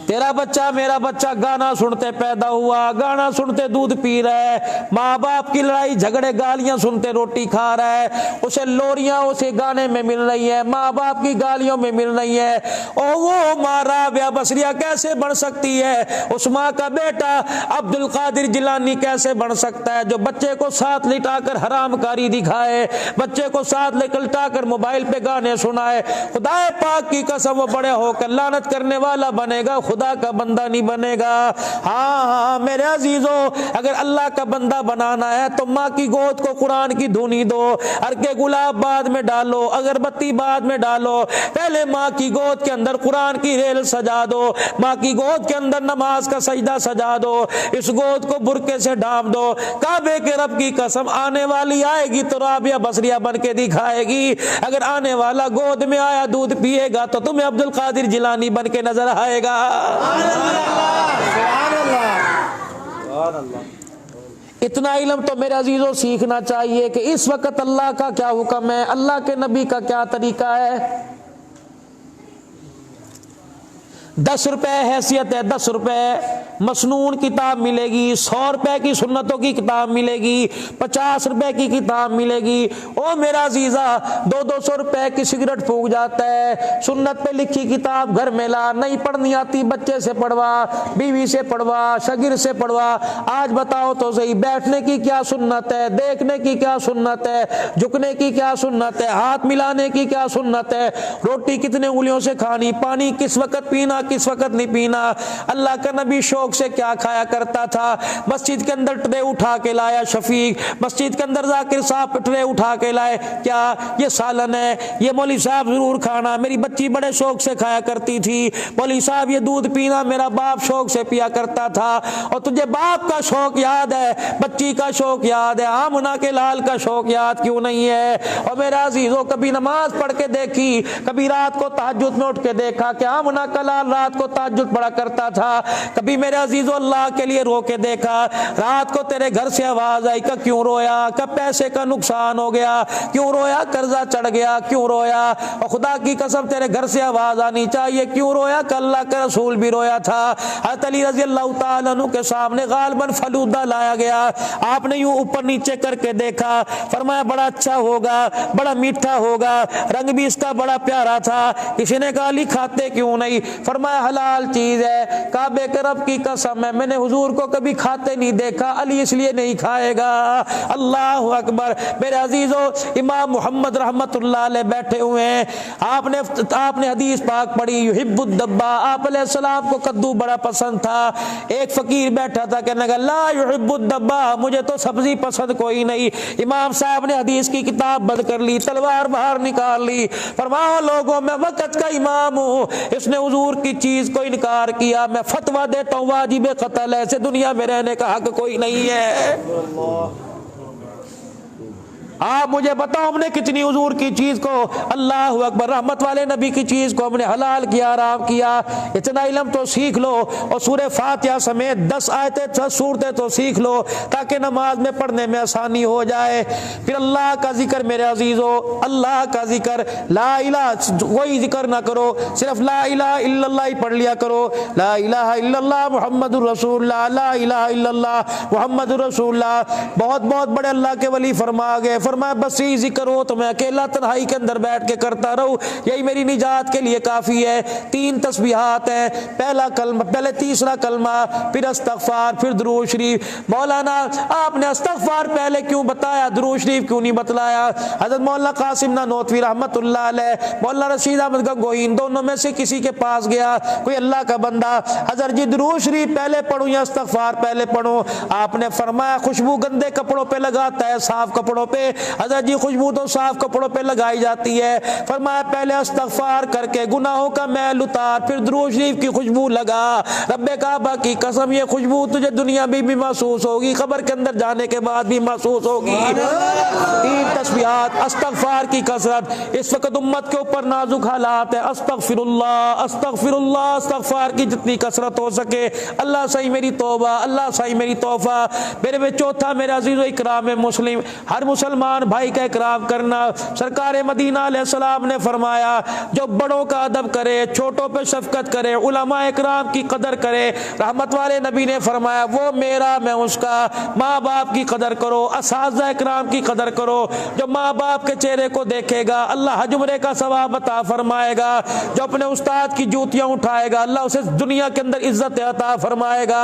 Speaker 1: تیرا بچہ میرا بچہ گانا سنتے پیدا ہوا، گانا سنتے دودھ پی رہا ہے، ماں باپ کی لڑائی جھگڑے گالیاں سنتے روٹی کھا رہا ہے، اسے لوریاں اسے گانے میں مل رہی ہے، ماں باپ کی گالیوں میں مل رہی ہے۔ اور وہ ماں رابعہ بصریہ کیسے بن سکتی ہے؟ اس ماں کا بیٹا عبد القادر جیلانی کیسے بن سکتا ہے جو بچے کو ساتھ لٹا کر حرام کاری دکھائے، بچے کو ساتھ لٹا کر موبائل پہ گانے سنائے؟ خدا پاک کی قسم وہ بڑے ہو کر لعنت کرنے والا بنے گا، خدا کا بندہ نہیں بنے گا۔ ہاں میرے عزیزو، اگر اللہ کا بندہ بنانا ہے تو ماں کی گود کو قرآن کی دھونی دو، ارکے گلاب بعد میں ڈالو، اگربتی بعد میں ڈالو، پہلے ماں کی گود کے اندر قرآن کی ریل سجا دو، ماں کی گود کے اندر نماز کا سجدہ سجا دو، اس گود کو برقعے سے ڈھانپ دو۔ کعبے کے رب کی قسم آنے والی آئے گی تو رابعہ بصریہ بن کے دکھائے گی، اگر آنے والا گود میں آیا دودھ پیے گا تو تمہیں عبد القادر جیلانی بن کے نظر آئے گا۔
Speaker 2: سبحان اللہ، سبحان اللہ۔
Speaker 1: اتنا علم تو میرے عزیزوں سیکھنا چاہیے کہ اس وقت اللہ کا کیا حکم ہے، اللہ کے نبی کا کیا طریقہ ہے۔ 10 روپے حیثیت ہے، 10 روپے مسنون کتاب ملے گی، 100 روپے کی سنتوں کی کتاب ملے گی، 50 روپے کی کتاب ملے گی۔ او میرا عزیزہ، 200 روپے کی سگریٹ پھونک جاتا ہے، سنت پہ لکھی کتاب گھر میں لا، نہیں پڑھنی آتی بچے سے پڑھوا، بیوی سے پڑھوا، شاگرد سے پڑھوا۔ آج بتاؤ تو صحیح، بیٹھنے کی کیا سنت ہے، دیکھنے کی کیا سنت ہے، جھکنے کی کیا سنت ہے، ہاتھ ملانے کی کیا سنت ہے، روٹی کتنے انگلیوں سے کھانی، پانی کس وقت پینا کس وقت نہیں پینا۔ اللہ کا نبی شوق سے کیا کھایا کرتا تھا، مسجد کے اندر ٹرے اٹھا کے لایا شفیق، مسجد کے اندر ذاکر صاحب ٹرے اٹھا کے لائے، کیا یہ سالن ہے، یہ مولوی صاحب ضرور کھانا، میری بچی بڑے شوق سے کھایا کرتی تھی، مولوی صاحب یہ دودھ پینا میرا باپ شوق سے پیا کرتا تھا۔ اور تجھے باپ کا شوق یاد ہے، بچی کا شوق یاد ہے، آمنہ کے لال کا شوق یاد کیوں نہیں ہے؟ اور میرا عزیزوں، کبھی نماز پڑھ کے دیکھی، کبھی رات کو تہجد میں اٹھ کے دیکھا کہ آمنہ کا لال رات کو تہجد پڑھا کرتا تھا، کبھی میرے عزیزو اللہ کے لیے رو کے دیکھا، رات کو تیرے گھر سے آواز آئی کہ کیوں رویا، کہ پیسے کا نقصان ہو گیا، کیوں رویا، قرضہ چڑھ گیا، کیوں رویا؟ اور خدا کی قسم تیرے گھر سے آواز آنی چاہیے کیوں رویا، کہ اللہ کے رسول بھی رویا تھا۔ حضرت علی رضی اللہ تعالیٰ عنہ کے سامنے غالباً فلودہ لایا گیا، آپ نے یوں اوپر نیچے کر کے دیکھا، فرمایا بڑا اچھا ہوگا، بڑا میٹھا ہوگا، رنگ بھی اس کا بڑا پیارا تھا۔ کسی نے کہا علی کھاتے کیوں نہیں؟ فرمایا حلال چیز ہے، کعبے کے رب کی قسم ہے میں نے حضور کو کبھی کھاتے نہیں دیکھا، علی اس لیے نہیں کھائے گا۔ اللہ اکبر۔ میرے عزیزو، امام محمد رحمت اللہ علیہ بیٹھے ہوئے ہیں، آپ نے حدیث پاک پڑھی، یحب الدبا، آپ علیہ السلام کو کدو بڑا پسند تھا۔ ایک فقیر بیٹھا تھا کہنے لگا لا یحب الدبا، مجھے تو سبزی پسند کوئی نہیں۔ امام صاحب نے حدیث کی کتاب بند کر لی، تلوار باہر نکال لی، فرمایا لوگوں میں وقت کا امام ہوں، اس نے حضور کی چیز کو انکار کیا، میں فتویٰ دیتا ہوں واجب قتل ہے، ایسے دنیا میں رہنے کا حق کوئی نہیں ہے۔ آپ مجھے بتاؤ ہم نے کتنی حضور کی چیز کو، اللہ اکبر، رحمت والے نبی کی چیز کو ہم نے حلال کیا، حرام کیا۔ اتنا علم تو سیکھ لو، اور سورہ فاتحہ سمیت 10 آیتیں 10 سورتیں تو سیکھ لو تاکہ نماز میں پڑھنے میں آسانی ہو جائے۔ پھر اللہ کا ذکر میرے عزیزو، اللہ کا ذکر، لا الہ کوئی ذکر نہ کرو، صرف لا الہ الا اللہ ہی پڑھ لیا کرو، لا الہ الا اللہ محمد الرسول اللہ، لا الہ الا اللہ محمد الرسول اللہ۔ بہت بہت بڑے اللہ کے ولی فرما گئے، فرمایا بس یہی ذکر ہو تو میں اکیلا تنہائی کے اندر بیٹھ کے کرتا رہوں، یہی میری نجات کے لیے کافی ہے۔ 3 تسبیحات ہیں، پہلا کلمہ، پہلے تیسرا کلمہ، پھر استغفار، پھر درود شریف۔ مولانا آپ نے استغفار پہلے کیوں بتایا، درود شریف کیوں نہیں بتلایا؟ حضرت مولانا قاسم نانوتوی رحمت اللہ علیہ، مولانا رشید احمد گنگوئی، ان دونوں میں سے کسی کے پاس گیا کوئی اللہ کا بندہ، حضرت جی درود شریف پہلے پڑھوں یا استغفار پہلے پڑھوں؟ آپ نے فرمایا خوشبو گندے کپڑوں پہ لگاتا ہے، صاف کپڑوں پہ؟ حضرت جی خوشبو تو صاف کپڑوں پہ لگائی جاتی ہے۔ فرمایا پہلے استغفار کر کے گناہوں کا میل اتار، پھر درود شریف کی خوشبو لگا۔ رب کعبہ کی قسم یہ خوشبو تجھے دنیا میں بھی محسوس ہوگی، قبر کے اندر جانے کے بعد بھی محسوس ہوگی۔ 3 تسبیحات، استغفار کی کثرت۔ اس وقت امت کے اوپر نازک حالات ہے، استغفر اللہ استغفر اللہ، استغفار کی جتنی کثرت ہو سکے۔ اللہ صحیح میری توبہ، اللہ صحیح میری توبہ۔ میرے میں چوتھا میرا عزیز و اکرام مسلم، ہر مسلمان بھائی کا اکرام کرنا۔ سرکار مدینہ علیہ السلام نے فرمایا جو بڑوں کا ادب کرے، چھوٹوں پہ شفقت کرے، علماء اکرام کی قدر کرے، رحمت والے نبی نے فرمایا وہ میرا میں اس کا۔ ماں باپ کی قدر کرو، اساتذہ اکرام کی قدر کرو۔ جو ماں باپ کے چہرے کو دیکھے گا اللہ حج عمرے کا ثواب عطا فرمائے گا، جو اپنے استاد کی جوتیاں اٹھائے گا اللہ اسے دنیا کے اندر عزت عطا فرمائے گا۔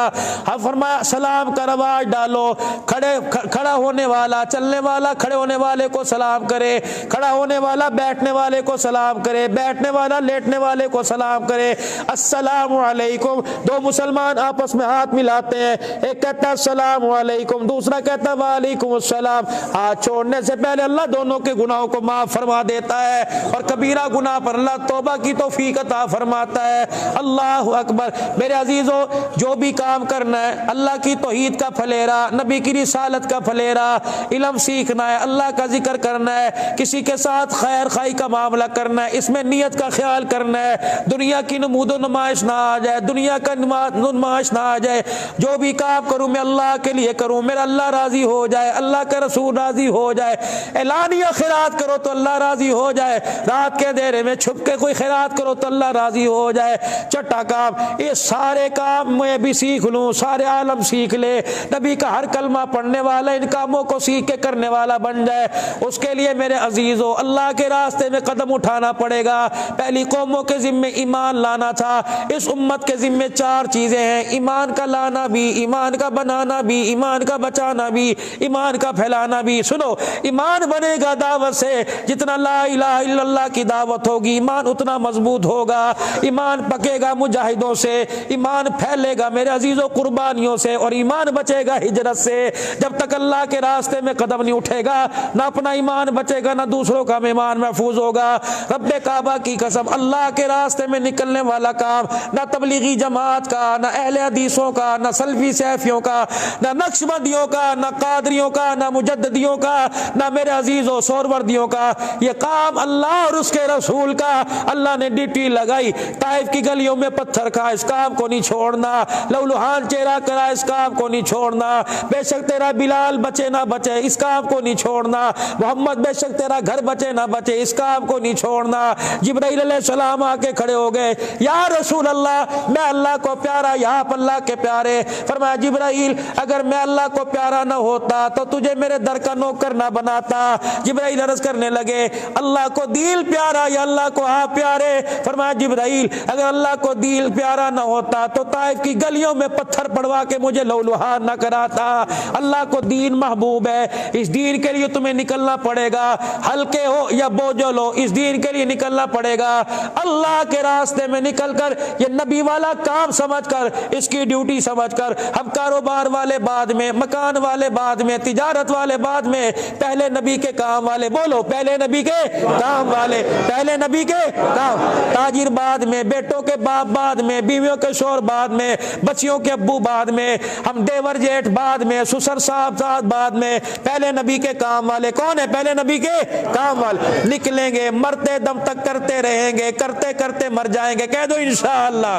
Speaker 1: ہم فرمایا سلام کا رواج ڈالو، کھڑا ہونے والا چلنے والا کھڑے ہونے والے کو سلام کرے، کھڑا ہونے والا بیٹھنے والے کو سلام کرے، بیٹھنے والا لیٹنے والے کو سلام کرے۔ السلام علیکم، 2 مسلمان آپس میں ہاتھ ملاتے ہیں، ایک کہتا ہے السلام علیکم، دوسرا کہتا ہے وعلیکم السلام۔ ہاتھ چھوڑنے سے پہلے اللہ دونوں کے گناہوں کو معاف فرما دیتا ہے، اور کبیرہ گناہ پر اللہ توبہ کی توفیق عطا فرماتا ہے۔ اللہ اکبر۔ میرے عزیزو جو بھی کام کرنا ہے اللہ کی توحید کا پھلیرا، نبی کی رسالت کا پھلیرا، علم سیکھنا ہے، اللہ کا ذکر کرنا ہے، کسی کے ساتھ خیر خائی کا معاملہ کرنا ہے، اس میں نیت کا خیال کرنا ہے، دنیا کی نمود و نمائش نہ آ جائے، دنیا کا نمائش نہ آ جائے۔ جو بھی کام کروں میں اللہ کے لیے کروں، میرا اللہ راضی ہو جائے، اللہ کا رسول راضی ہو جائے۔ اعلانیہ خیرات کرو تو اللہ راضی ہو جائے، رات کے اندھیرے میں چھپ کے کوئی خیرات کرو تو اللہ راضی ہو جائے۔ چھٹا کام، یہ سارے کام میں بھی سیکھ لوں، سارے عالم سیکھ لے، نبی کا ہر کلمہ پڑھنے والا ان کاموں کو سیکھ کے کرنے والا بن جائے۔ اس کے لیے میرے عزیزو اللہ کے راستے میں قدم اٹھانا پڑے گا۔ پہلی قوموں کے ذمے ایمان لانا تھا، اس امت کے ذمے 4 چیزیں ہیں، ایمان کا لانا بھی، ایمان کا بنانا بھی، ایمان کا بچانا بھی، ایمان کا پھیلانا بھی۔ سنو، ایمان بنے گا دعوت سے، جتنا لا الہ الا اللہ کی دعوت ہوگی ایمان اتنا مضبوط ہوگا، ایمان پکے گا مجاہدوں سے، ایمان پھیلے گا میرے عزیزو قربانیوں سے، اور ایمان بچے گا ہجرت سے۔ جب تک اللہ کے راستے میں قدم نہیں اٹھے گا نہ اپنا ایمان بچے گا نہ دوسروں کا ایمان محفوظ ہوگا۔ رب کعبہ کی قسم اللہ کے راستے میں نکلنے والا کام نہ تبلیغی جماعت کا، نہ اہل حدیثوں کا، نہ سلفی سیفیوں کا، نہ نقشبندیوں کا، نہ قادریوں کا، نہ مجددیوں کا، نہ میرے عزیزوں سہروردیوں کا، یہ کام اللہ اور اس کے رسول کا۔ اللہ نے ڈیوٹی لگائی، طائف کی گلیوں میں پتھر کھا، اس کام کو نہیں چھوڑنا، لولوہان چہرہ کرا، اس کام کو نہیں چھوڑنا، بے شک تیرا بلال بچے نہ بچے، اس کام کو نہیں چھوڑنا، محمد بے شک تیرا گھر بچے نہ بچے، اس کام کو نہیں چھوڑنا۔ جبرائیل علیہ السلام آ کے کھڑے ہو گئے، یا رسول اللہ میں اللہ کو پیارا، یا آپ اللہ کے پیارے۔ فرمایا جبرائیل اگر میں اللہ کو پیارا نہ ہوتا تو تجھے میرے در کا نوکر نہ بناتا۔ جبرائیل عرض کرنے لگے اللہ کو دل پیارا یا اللہ کو آپ پیارے؟ فرمایا جبرائیل اگر اللہ کو دل پیارا نہ ہوتا تو طائف کی گلیوں میں پتھر پڑوا کے مجھے لولوہان نہ کراتا۔ اللہ کو دین محبوب ہے، اس دین کے لیے تمہیں نکلنا پڑے گا، ہلکے ہو یا بوجھل ہو اس دین کے لیے نکلنا پڑے گا۔ اللہ کے راستے میں نکل کر یہ نبی والا کام سمجھ کر، اس کی ڈیوٹی سمجھ کر، ہم کاروبار والے بعد میں، مکان والے بعد میں، تجارت والے بعد میں، پہلے نبی کے کام والے، بولو پہلے نبی کے کام والے، پہلے نبی کے کام، تاجر بعد میں، بیٹوں کے باپ بعد میں، بیویوں کے شوہر بعد میں، بچیوں کے ابو بعد میں، ہم دیور جیٹھ بعد میں، سسر صاحب بعد میں، پہلے نبی کے کام والے کون ہے؟ پہلے نبی کے کام والے نکلیں گے، مرتے دم تک کرتے رہیں گے، کرتے کرتے مر جائیں گے۔ کہہ دو انشاءاللہ،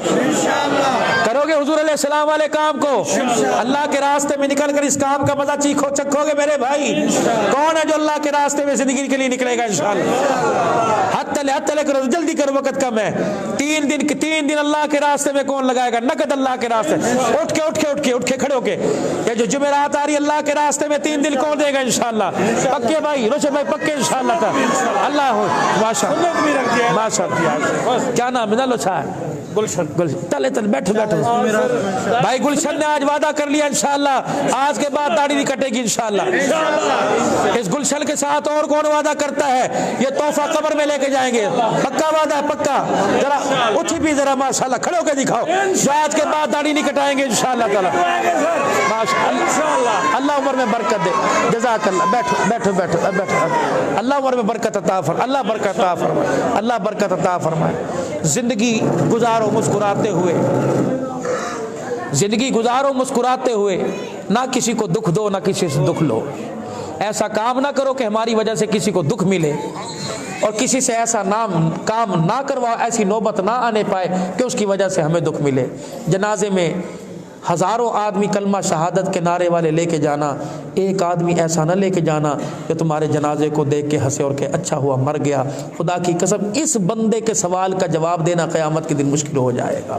Speaker 1: کرو گے حضور علیہ السلام والے کام کو، اللہ کے راستے میں نکل کر اس کام کا مزہ چکھو گے میرے بھائی؟ کون ہے جو اللہ کے راستے میں زندگی کے لیے نکلے گا انشاءاللہ؟ ہاتھ تلے کرو، جلدی کرو، وقت کم ہے۔ تین دن اللہ کے راستے میں کون لگائے گا؟ نقد اللہ کے راستے. اٹھ کے کھڑے ہو کے یہ جو جمعرات آ رہی ہے اللہ کے راستے میں 3 دن کون دے گا انشاءاللہ؟ پکے بھائی روشن بھائی پکے انشاءاللہ تعالی. اللہ ہو ماشاءاللہ. کیا نام ہے؟ لوچا گلشن. چلے بیٹھو بھائی. گلشن نے آج وعدہ کر لیا انشاءاللہ آج کے بعد داڑھی نہیں کٹے گی انشاءاللہ. اس گلشن کے ساتھ اور کون وعدہ کرتا ہے؟ یہ تحفہ قبر میں لے کے جائیں گے. پکا وعدہ ہے پکا. ذرا اٹھی بھی ذرا ماشاءاللہ کھڑے ہو کے دکھاؤ جو آج کے بعد داڑھی نہیں کٹائیں گے انشاءاللہ تعالی. ماشاءاللہ. اللہ عمر میں برکت دے. جزاک اللہ. بیٹھو. اللہ عمر میں برکت عطا فرمائے. اللہ برکت عطا فرمائے. اللہ برکت عطا فرمائے. زندگی گزارو مسکراتے ہوئے. زندگی گزارو مسکراتے ہوئے. نہ کسی کو دکھ دو نہ کسی سے دکھ لو. ایسا کام نہ کرو کہ ہماری وجہ سے کسی کو دکھ ملے اور کسی سے ایسا کام نہ کرواؤ ایسی نوبت نہ آنے پائے کہ اس کی وجہ سے ہمیں دکھ ملے. جنازے میں ہزاروں آدمی کلمہ شہادت کے نعرے والے لے کے جانا, ایک آدمی ایسا نہ لے کے جانا کہ تمہارے جنازے کو دیکھ کے ہنسے اور کہ اچھا ہوا مر گیا. خدا کی قسم اس بندے کے سوال کا جواب دینا قیامت کے دن مشکل ہو جائے گا.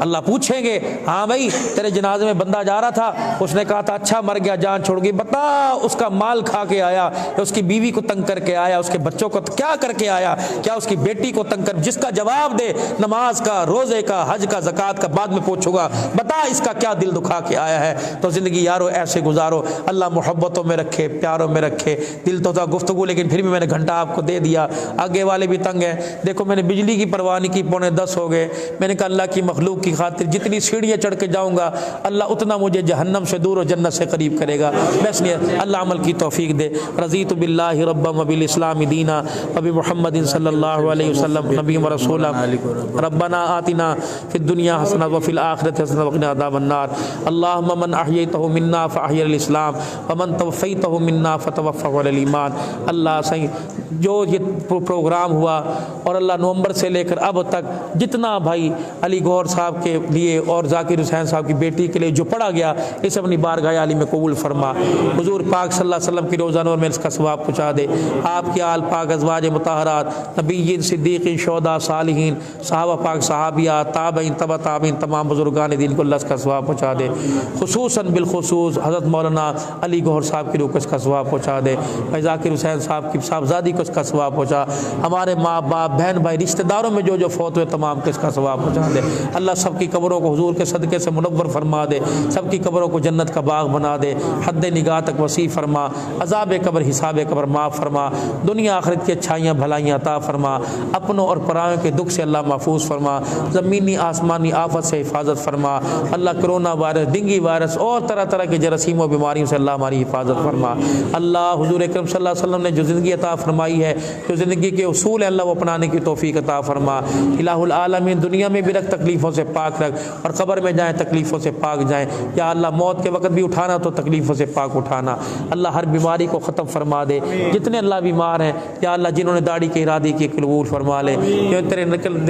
Speaker 1: اللہ پوچھیں گے ہاں بھائی تیرے جنازے میں بندہ جا رہا تھا, اس نے کہا تھا اچھا مر گیا جان چھوڑ گئی, بتا اس کا مال کھا کے آیا, اس کی بیوی کو تنگ کر کے آیا, اس کے بچوں کو کیا کر کے آیا, کیا اس کی بیٹی کو تنگ کر, جس کا جواب دے نماز کا, روزے کا, حج کا, زکوٰۃ کا, بعد میں پوچھوں گا بتا اس کا کیا دل دکھا کے آیا ہے. تو زندگی یارو ایسے گزارو. اللہ محبتوں میں رکھے, پیاروں میں رکھے. دل تو تھا گفتگو لیکن پھر بھی میں نے گھنٹہ آپ کو دے دیا. آگے والے بھی تنگ ہیں. دیکھو میں نے بجلی کی پرواہ نہیں کی, 9:45 ہو گئے. میں نے کہا اللہ کی مخلوق کی خاطر جتنی سیڑھیاں چڑھ کے جاؤں گا اللہ اتنا مجھے جہنم سے دور اور جنت سے قریب کرے گا. بس نہیں اللہ عمل کی توفیق دے. رضیت باللہ ربا وبالاسلام دینا وبمحمد صلی اللہ علیہ وسلم نبی و رسولا. ربنا آتنا فی الدنیا حسنہ وفی الآخرۃ حسنہ وقنا عذاب النار. اللہم من احییتہ منا فاحیی الاسلام ومن توفیتہ منا فتوفہ علی الایمان. اللہ صحیح جو یہ پروگرام ہوا اور اللہ نومبر سے لے کر اب تک جتنا بھائی علی گوہر صاحب کے لیے اور ذاکر حسین صاحب کی بیٹی کے لیے جو پڑھا گیا اسے اپنی بارگاہ عالی میں قبول فرما. حضور پاک صلی اللہ علیہ وسلم کی روزہ نور میں اس کا ثواب پہنچا دے. آپ کے آل پاک ازواج مطہرات نبیین صدیقین شہداء صالحین صحابہ پاک صحابیات تابعین تبع تابعین تمام بزرگان دین کو اللہ اس کا ثواب پہنچا دے. خصوصاً بالخصوص حضرت مولانا علی گوہر صاحب کی روح کو اس کا ثواب پہنچا دے. بھائی ذاکر حسین صاحب کی صاحبزادی کو اس کا ثواب پہنچا. ہمارے ماں باپ بہن بھائی رشتہ داروں میں جو فوت ہوئے تمام کو اس کا ثواب پہنچا دے. اللہ سب کی قبروں کو حضور کے صدقے سے منور فرما دے. سب کی قبروں کو جنت کا باغ بنا دے. حد نگاہ تک وسیع فرما. عذاب قبر حساب قبر معاف فرما. دنیا آخرت کی اچھائیاں بھلائیاں عطا فرما. اپنوں اور پرایوں کے دکھ سے اللہ محفوظ فرما. زمینی آسمانی آفت سے حفاظت فرما. اللہ کرونا وائرس ڈینگی وائرس اور طرح طرح کے جراثیم و بیماریوں سے اللہ ہماری حفاظت فرما. اللہ حضور اکرم صلی اللہ علیہ وسلم نے جو زندگی عطا فرمائی ہے جو زندگی کے اصول ہیں اللہ وہ اپنانے کی توفیق عطا فرما. الہ العالمین دنیا میں بھی رکھ تکلیفوں سے پاک رکھ اور قبر میں جائیں تکلیفوں سے پاک جائیں. یا اللہ موت کے وقت بھی اٹھانا تو تکلیفوں سے پاک اٹھانا. اللہ ہر بیماری کو ختم فرما دے. جتنے اللہ بیمار ہیں یا اللہ جنہوں نے داڑھی کے ارادے کی قبول فرما لے. جو تیرے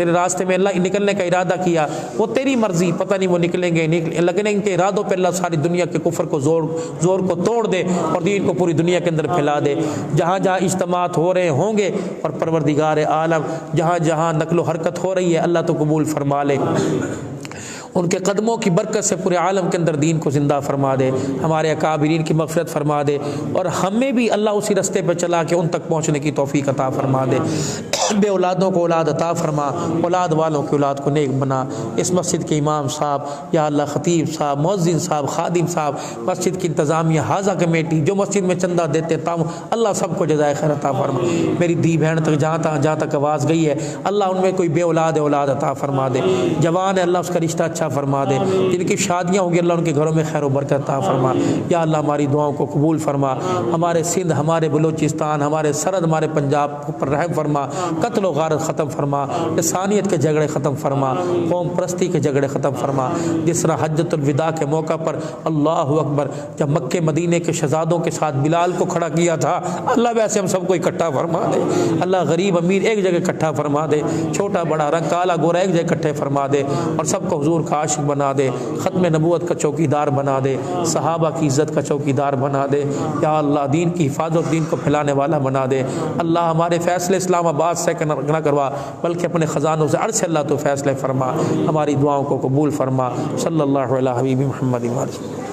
Speaker 1: راستے میں اللہ نکلنے کا ارادہ کیا وہ تیری مرضی, پتہ نہیں وہ نکلیں گے لیکن ان کے ارادوں پہ اللہ ساری دنیا کے کفر کو زور کو توڑ دے اور دین کو پوری دنیا کے اندر پھیلا دے. جہاں جہاں اجتماعات ہو رہے ہوں گے اور پروردگار عالم جہاں جہاں نقل و حرکت ہو رہی ہے اللہ تو قبول فرما لے. ان کے قدموں کی برکت سے پورے عالم کے اندر دین کو زندہ فرما دے. ہمارے اکابرین کی مغفرت فرما دے اور ہمیں بھی اللہ اسی رستے پہ چلا کے ان تک پہنچنے کی توفیق عطا فرما دے. بے اولادوں کو اولاد عطا فرما. اولاد والوں کی اولاد کو نیک بنا. اس مسجد کے امام صاحب یا اللہ خطیب صاحب مؤذن صاحب خادم صاحب مسجد کی انتظامیہ حاضہ کمیٹی جو مسجد میں چندہ دیتے تام اللہ سب کو جزائے خیر عطا فرما. میری دی بہن تک جہاں تک آواز گئی ہے اللہ ان میں کوئی بے اولاد عطا فرما دے. جوان ہے اللہ اس کا رشتہ اچھا فرما دے. جن کی شادیاں ہوں گی اللہ ان کے گھروں میں خیر و برکت عطا فرما. یا اللہ ہماری دعاؤں کو قبول فرما. ہمارے سندھ ہمارے بلوچستان ہمارے سرحد ہمارے پنجاب پر رحم فرما. قتل و غارت ختم فرما. انسانیت کے جھگڑے ختم فرما. قوم پرستی کے جھگڑے ختم فرما. جس طرح حجۃ الوداع کے موقع پر اللہ اکبر جب مکے مدینے کے شہزادوں کے ساتھ بلال کو کھڑا کیا تھا اللہ ویسے ہم سب کو اکٹھا فرما دے. اللہ غریب امیر ایک جگہ اکٹھا فرما دے. چھوٹا بڑا رنگ کالا گورا ایک جگہ اکٹھے فرما دے اور سب کو حضور کا عاشق بنا دے. ختم نبوت کا چوکیدار بنا دے. صحابہ کی عزت کا چوکیدار بنا دے. یا اللہ دین کی حفاظت دین کو پھیلانے والا بنا دے. اللہ ہمارے فیصلے اسلام آباد سے سے نہ کروا بلکہ اپنے خزانوں سے عرش اللہ تو فیصلے فرما، ہماری دعاؤں کو قبول فرما۔ صلی اللہ علیہ حبیب محمد وسلم۔